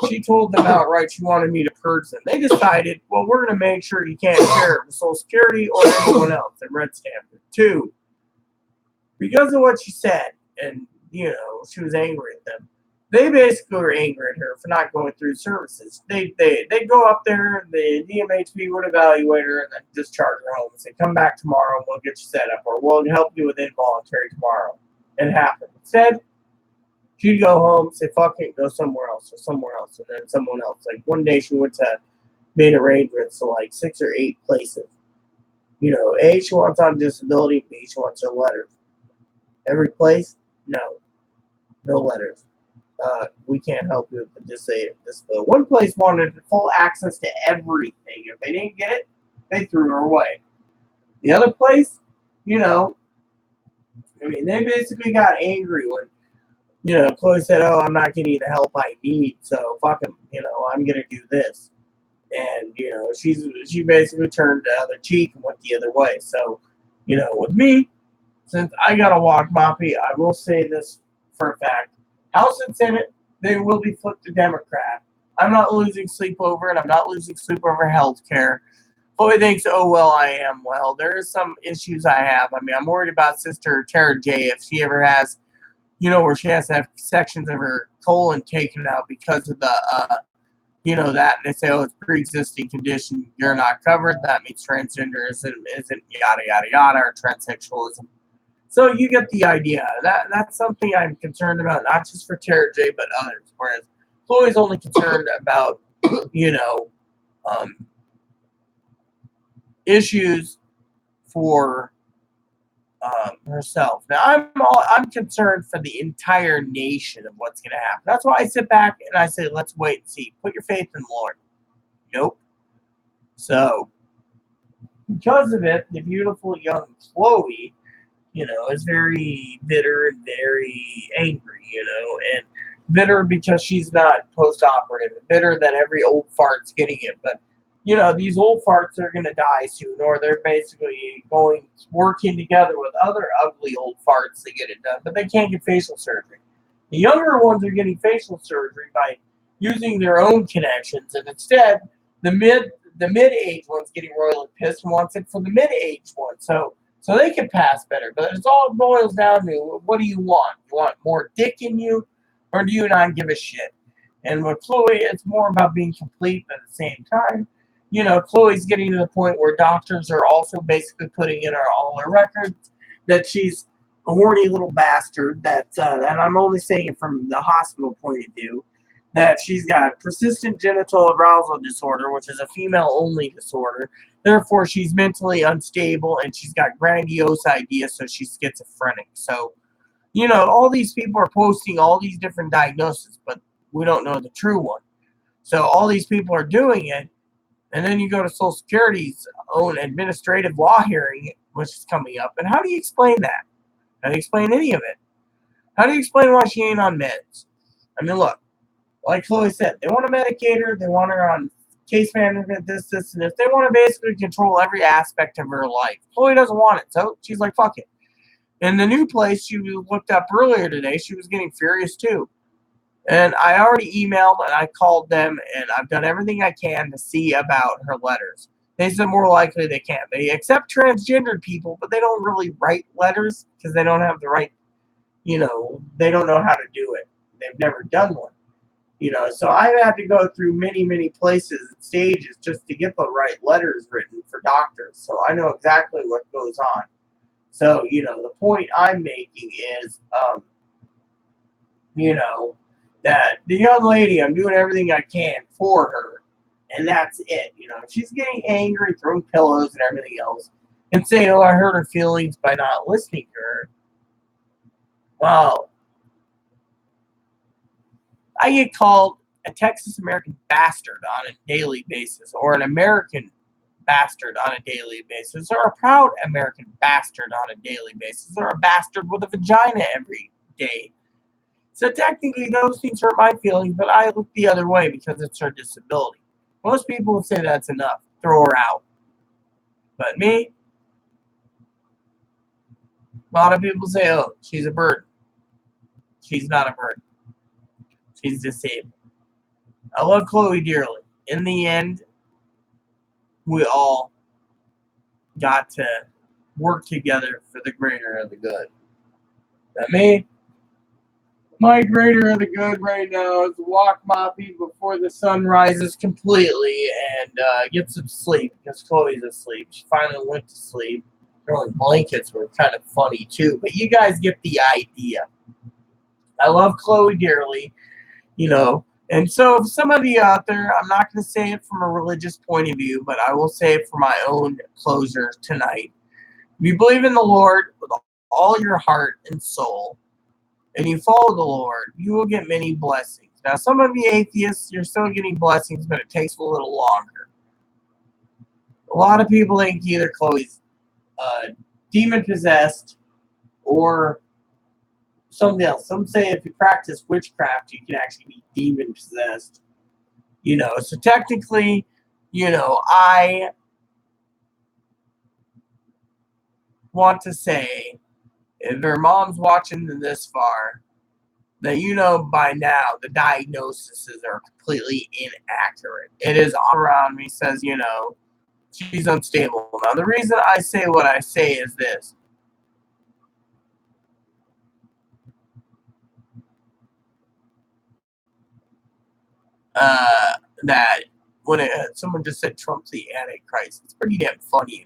she told them outright she wanted me to purge them. They decided, well, we're going to make sure you can't share it with Social Security or anyone else and red stamped it. Two, because of what she said, and, she was angry at them, they basically were angry at her for not going through services. They go up there, the DMHP would evaluate her and then discharge her home and say, come back tomorrow and we'll get you set up, or we'll help you with involuntary tomorrow. It happened. Instead, she'd go home, say, fuck it, go somewhere else, and then someone else. Like one day she made arrangements to like 6 or 8 places. A, she wants on disability, B, she wants her letters. Every place? No. no letters. We can't help you, but just say it. This one place wanted full access to everything. If they didn't get it, they threw her away. The other place, you know, I mean, they basically got angry when, Chloe said, "Oh, I'm not getting the help I need, so fuck him. I'm gonna do this." And she basically turned the other cheek and went the other way. So, with me, since I got a walk Moppy, I will say this for a fact: House and Senate, they will be flipped to Democrat. I'm not losing sleep over it. I'm not losing sleep over health care. Chloe thinks, oh, well, I am. Well, there is some issues I have. I mean, I'm worried about Sister Tara J. If she ever has, where she has to have sections of her colon taken out because of the, that. And they say, oh, it's pre-existing condition. You're not covered. That means transgenderism isn't yada, yada, yada, or transsexualism. So you get the idea. That's something I'm concerned about, not just for Tara J, but others. Whereas Chloe's only concerned about, issues for herself. Now I'm concerned for the entire nation of what's going to happen. That's why I sit back and I say, let's wait and see. Put your faith in the Lord. Nope. So because of it, the beautiful young Chloe, is very bitter and very angry, and bitter because she's not post-operative, bitter that every old fart's getting it, but these old farts are going to die soon, or they're basically working together with other ugly old farts to get it done, but they can't get facial surgery. The younger ones are getting facial surgery by using their own connections, and instead, the mid-age one's getting royally pissed and wants it for the mid-age one, so they can pass better. But it all boils down to, what do you want? You want more dick in you, or do you not give a shit? And with Chloe, it's more about being complete, but at the same time, Chloe's getting to the point where doctors are also basically putting in all her records that she's a horny little bastard. And I'm only saying it from the hospital point of view, that she's got persistent genital arousal disorder, which is a female-only disorder. Therefore, she's mentally unstable and she's got grandiose ideas, so she's schizophrenic. So, all these people are posting all these different diagnoses, but we don't know the true one. So all these people are doing it. And then you go to Social Security's own administrative law hearing, which is coming up. And how do you explain that? How do you explain any of it? How do you explain why she ain't on meds? I mean, look, like Chloe said, they want to medicate her. They want her on case management, this, and this. They want to basically control every aspect of her life. Chloe doesn't want it, so she's like, fuck it. In the new place she looked up earlier today, she was getting furious too. And I already emailed and I called them and I've done everything I can to see about her letters. They said more likely they can't. They accept transgendered people, but they don't really write letters because they don't have the right, they don't know how to do it. They've never done one. So I've had to go through many, many places and stages just to get the right letters written for doctors. So I know exactly what goes on. So, the point I'm making is, that the young lady, I'm doing everything I can for her, and that's it. She's getting angry, throwing pillows and everything else, and saying, oh, I hurt her feelings by not listening to her. Well, I get called a Texas American bastard on a daily basis, or an American bastard on a daily basis, or a proud American bastard on a daily basis, or a bastard with a vagina every day. So technically, those things hurt my feelings, but I look the other way because it's her disability. Most people would say that's enough. Throw her out. But me, a lot of people say, oh, she's a burden. She's not a burden. She's disabled. I love Chloe dearly. In the end, we all got to work together for the greater of the good. That me? My greater of the good right now is to walk Moppy before the sun rises completely and get some sleep because Chloe's asleep. She finally went to sleep. Throwing blankets were kind of funny too, but you guys get the idea. I love Chloe dearly, and so if some of you out there, I'm not going to say it from a religious point of view, but I will say it for my own closure tonight. If you believe in the Lord with all your heart and soul, and you follow the Lord, you will get many blessings. Now, some of you atheists, you're still getting blessings, but it takes a little longer. A lot of people think either Chloe's demon possessed or something else. Some say if you practice witchcraft, you can actually be demon possessed. So technically, I want to say, if her mom's watching this far, that by now the diagnoses are completely inaccurate. It is all around me says, she's unstable. Now, the reason I say what I say is this. That when someone just said Trump's the Antichrist, it's pretty damn funny,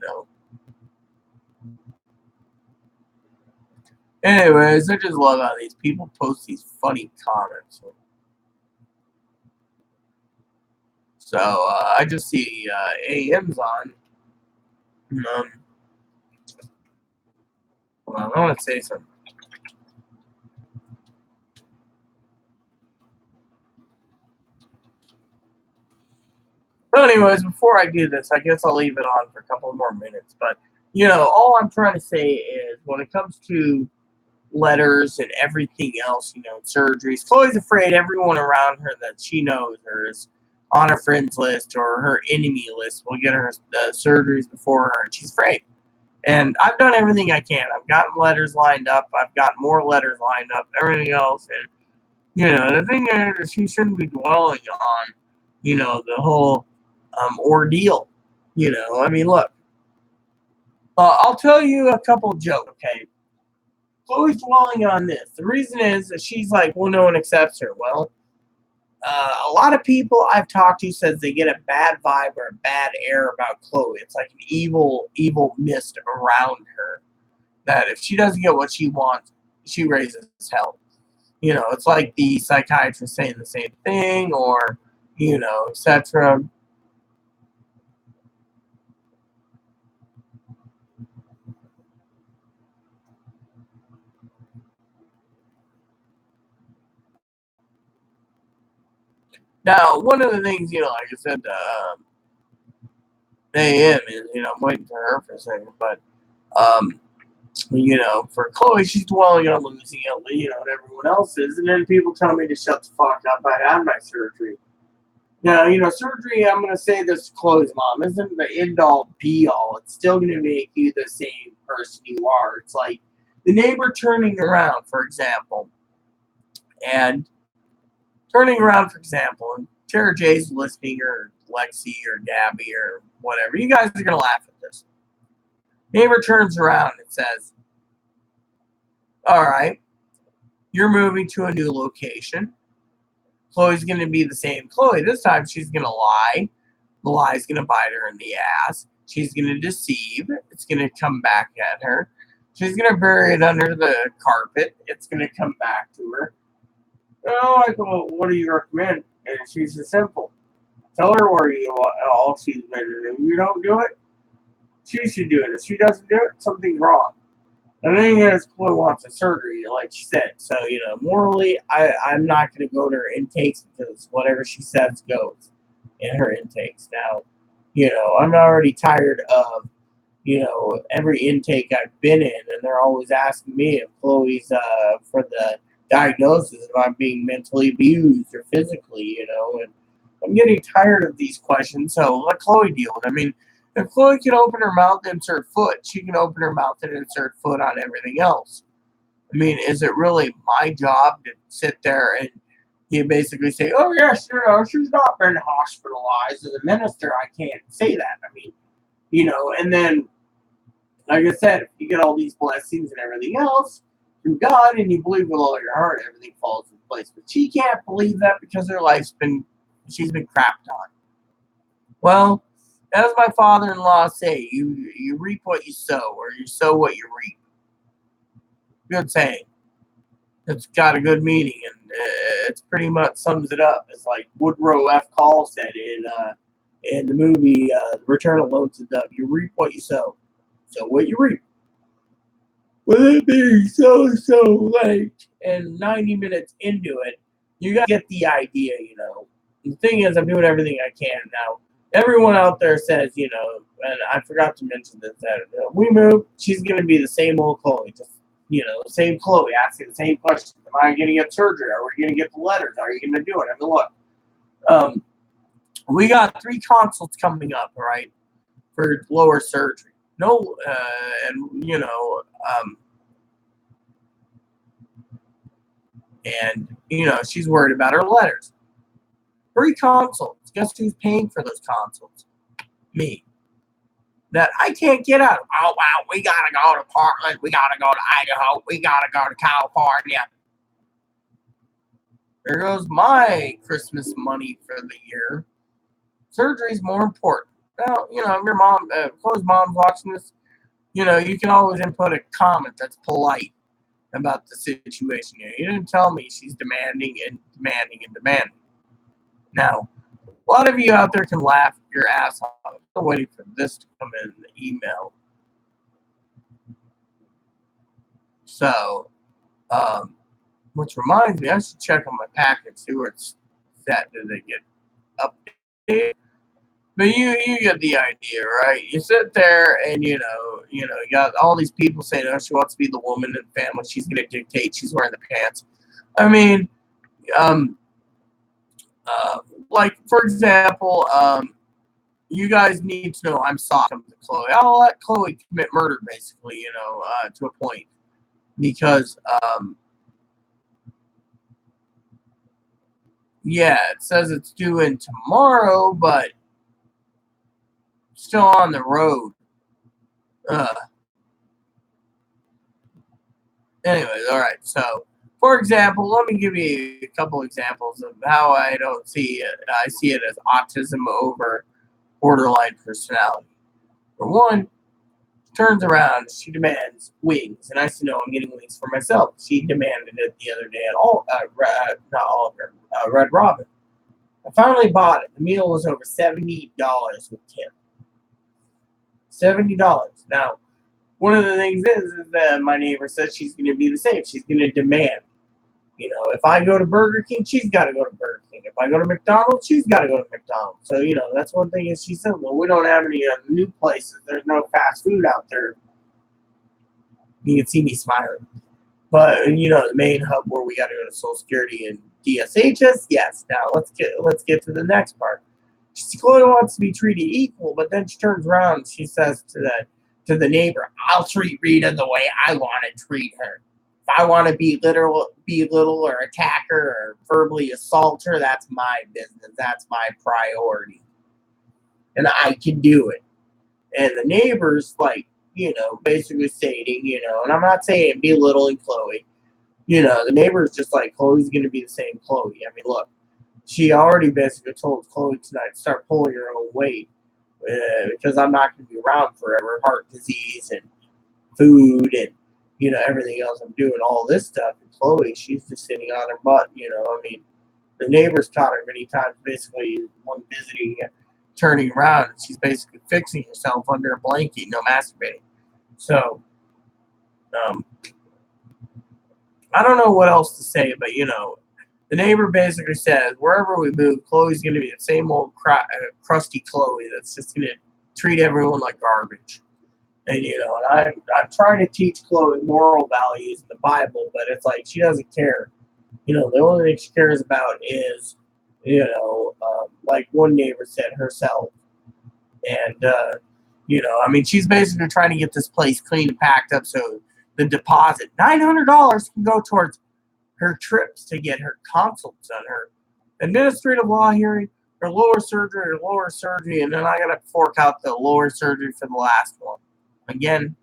Anyways, I just love how these people post these funny comments. So I just see AM's on. Hold on, I want to say something. But anyways, before I do this, I guess I'll leave it on for a couple more minutes. But, all I'm trying to say is when it comes to letters and everything else, surgeries, Chloe's afraid everyone around her that she knows or is on her friends list or her enemy list will get her surgeries before her, and she's afraid. And I've done everything I can. I've gotten letters lined up. I've got more letters lined up, everything else. And, the thing is, she shouldn't be dwelling on, the whole ordeal. Look, I'll tell you a couple jokes, okay? Chloe's dwelling on this. The reason is that she's like, well, no one accepts her. Well, a lot of people I've talked to says they get a bad vibe or a bad air about Chloe. It's like an evil mist around her. That if she doesn't get what she wants, she raises hell. It's like the psychiatrist saying the same thing, or etc. Now, one of the things, like I said, AM is, I'm waiting for her for a second, but, for Chloe, she's dwelling on losing Ellie, and everyone else is, and then people tell me to shut the fuck up. I had my surgery. Now, surgery, I'm going to say this to Chloe's mom, isn't the end-all, be-all. It's still going to make you the same person you are. It's like the neighbor turning around, for example, and and Tara J's listening, or Lexi, or Gabby, or whatever. You guys are going to laugh at this. Neighbor turns around and says, all right, you're moving to a new location. Chloe's going to be the same Chloe. This time she's going to lie. The lie's going to bite her in the ass. She's going to deceive. It's going to come back at her. She's going to bury it under the carpet. It's going to come back to her. Oh, I go, what do you recommend? And she's simple. Tell her where all she's been. If you don't do it, she should do it. If she doesn't do it, something's wrong. The thing is, Chloe wants a surgery, like she said. So, morally, I'm not going to go to her intakes because whatever she says goes in her intakes. Now, I'm already tired of, every intake I've been in, and they're always asking me if Chloe's for the diagnosis if I'm being mentally abused or physically, and I'm getting tired of these questions. So let Chloe deal with it. I mean, if Chloe can open her mouth and insert foot, she can open her mouth and insert foot on everything else. I mean, is it really my job to sit there and you basically say, oh, yes, she's not been hospitalized. As a minister, I can't say that. I mean, and then, like I said, if you get all these blessings and everything else from God and you believe with all your heart, everything falls in place. But she can't believe that because she's been crapped on. Well, as my father-in-law say, you reap what you sow, or you sow what you reap. Good saying. It's got a good meaning, and it's pretty much sums it up. It's like Woodrow F. Call said in the movie Return of Lone Dove. You reap what you sow. So what you reap. with it being so late and 90 minutes into it, you gotta get the idea, you know. The thing is, I'm doing everything I can now. Everyone out there says, you know, and I forgot to mention this, that we move, she's gonna be the same old Chloe, just, you know, the same Chloe asking the same questions. Am I gonna get surgery? Are we gonna get the letters? Are you gonna do it? I mean, look, we got 3 consults coming up, right, for lower surgery. No, and you know, and you know, she's worried about her letters. 3 consults. Guess who's paying for those consults? Me. That I can't get out of. Oh wow, we gotta go to Portland. We gotta go to Idaho. We gotta go to California. There goes my Christmas money for the year. Surgery's more important. Now, you know, if your mom, Chloe's mom's watching this, you know, you can always input a comment that's polite about the situation. You didn't tell me she's demanding and demanding and demanding. Now, a lot of you out there can laugh your ass off. I'm waiting for this to come in the email. So, which reminds me, I should check on my packet, see where it's set. Did it get updated? But you get the idea, right? You sit there and you got all these people saying, "Oh, she wants to be the woman in the family. She's going to dictate. She's wearing the pants." I mean, like for example, you guys need to know I'm soft to Chloe. I'll let Chloe commit murder, basically, you know, to a point, because yeah, it says it's due in tomorrow, but still on the road. Anyways, all right. So, for example, let me give you a couple examples of how I don't see it. I see it as autism over borderline personality. For one, she turns around, she demands wings, and I said, "No, I'm getting wings for myself." She demanded it the other day at not Oliver, Red Robin. I finally bought it. The meal was over $70 with tip. $70. Now, one of the things is that my neighbor says she's going to be the same. She's going to demand. You know, if I go to Burger King, she's got to go to Burger King. If I go to McDonald's, she's got to go to McDonald's. So, you know, that's one thing is she said, well, we don't have any new places. There's no fast food out there. You can see me smiling. But, you know, the main hub where we got to go to Social Security and DSHS, yes. Now, let's get to the next part. She clearly wants to be treated equal, but then she turns around and she says to the neighbor, "I'll treat Rita the way I want to treat her. If I want to belittle or attack her or verbally assault her, that's my business. That's my priority. And I can do it." And the neighbor's like, you know, basically stating, you know, and I'm not saying belittling Chloe. You know, the neighbor's just like, Chloe's going to be the same Chloe. I mean, look, she already basically told Chloe tonight to start pulling her own weight because I'm not going to be around forever. Heart disease and food and, you know, everything else. I'm doing all this stuff. And Chloe, she's just sitting on her butt, you know. I mean, the neighbor's taught her many times, basically, when visiting, turning around, and she's basically fixing herself under a blanket, no masturbating. So, I don't know what else to say, but, you know, the neighbor basically says, wherever we move, Chloe's going to be the same old crusty Chloe that's just going to treat everyone like garbage. And, you know, and I'm trying to teach Chloe moral values in the Bible, but it's like she doesn't care. You know, the only thing she cares about is, you know, like one neighbor said, herself. And, you know, I mean, she's basically trying to get this place clean and packed up so the deposit, $900, can go towards her trips to get her consults done, her administrative law hearing, her lower surgery, and then I got to fork out the lower surgery for the last one. Again,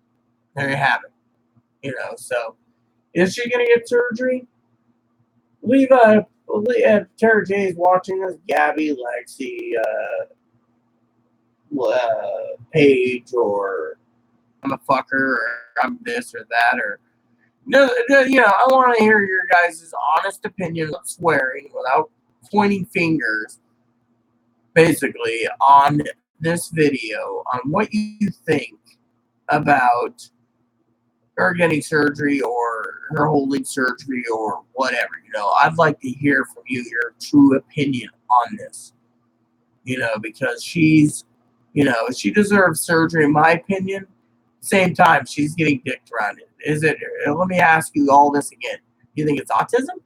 there you have it. You know, so is she going to get surgery? Tara J's watching us, Gabby, Lexi, Paige, or I'm a fucker, or I'm this or that, or no, you know, I want to hear your guys' honest opinion without swearing, without pointing fingers, basically, on this video, on what you think about her getting surgery or her holding surgery or whatever. I'd like to hear from you your true opinion on this. Because she's, she deserves surgery, in my opinion. Same time, she's getting dicked around it. Let me ask you all this again. Do you think it's autism? Do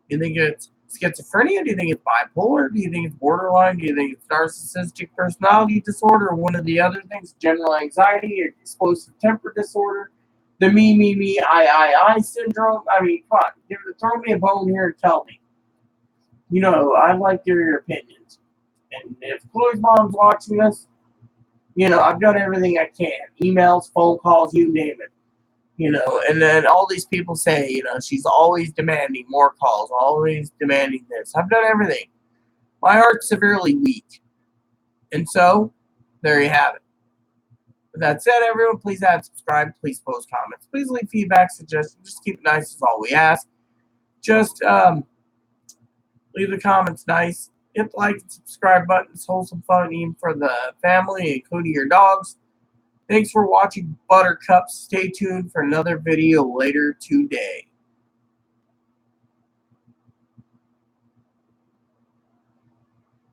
you think it's schizophrenia? Do you think it's bipolar? Do you think it's borderline? Do you think it's narcissistic personality disorder? Or one of the other things, general anxiety, explosive temper disorder, the me, I syndrome? I mean, come on, throw me a bone here and tell me. I'd like to hear your opinions. And if Chloe's mom's watching this, I've done everything I can. Emails, phone calls, you name it. And then all these people say, she's always demanding more calls, always demanding this. I've done everything. My heart's severely weak. And so, there you have it. With that said, everyone, please add, subscribe, please post comments, please leave feedback, suggestions. Just keep it nice is all we ask. Just leave the comments nice. Hit the like and subscribe button. It's wholesome fun even for the family, including your dogs. Thanks for watching, Buttercups. Stay tuned for another video later today.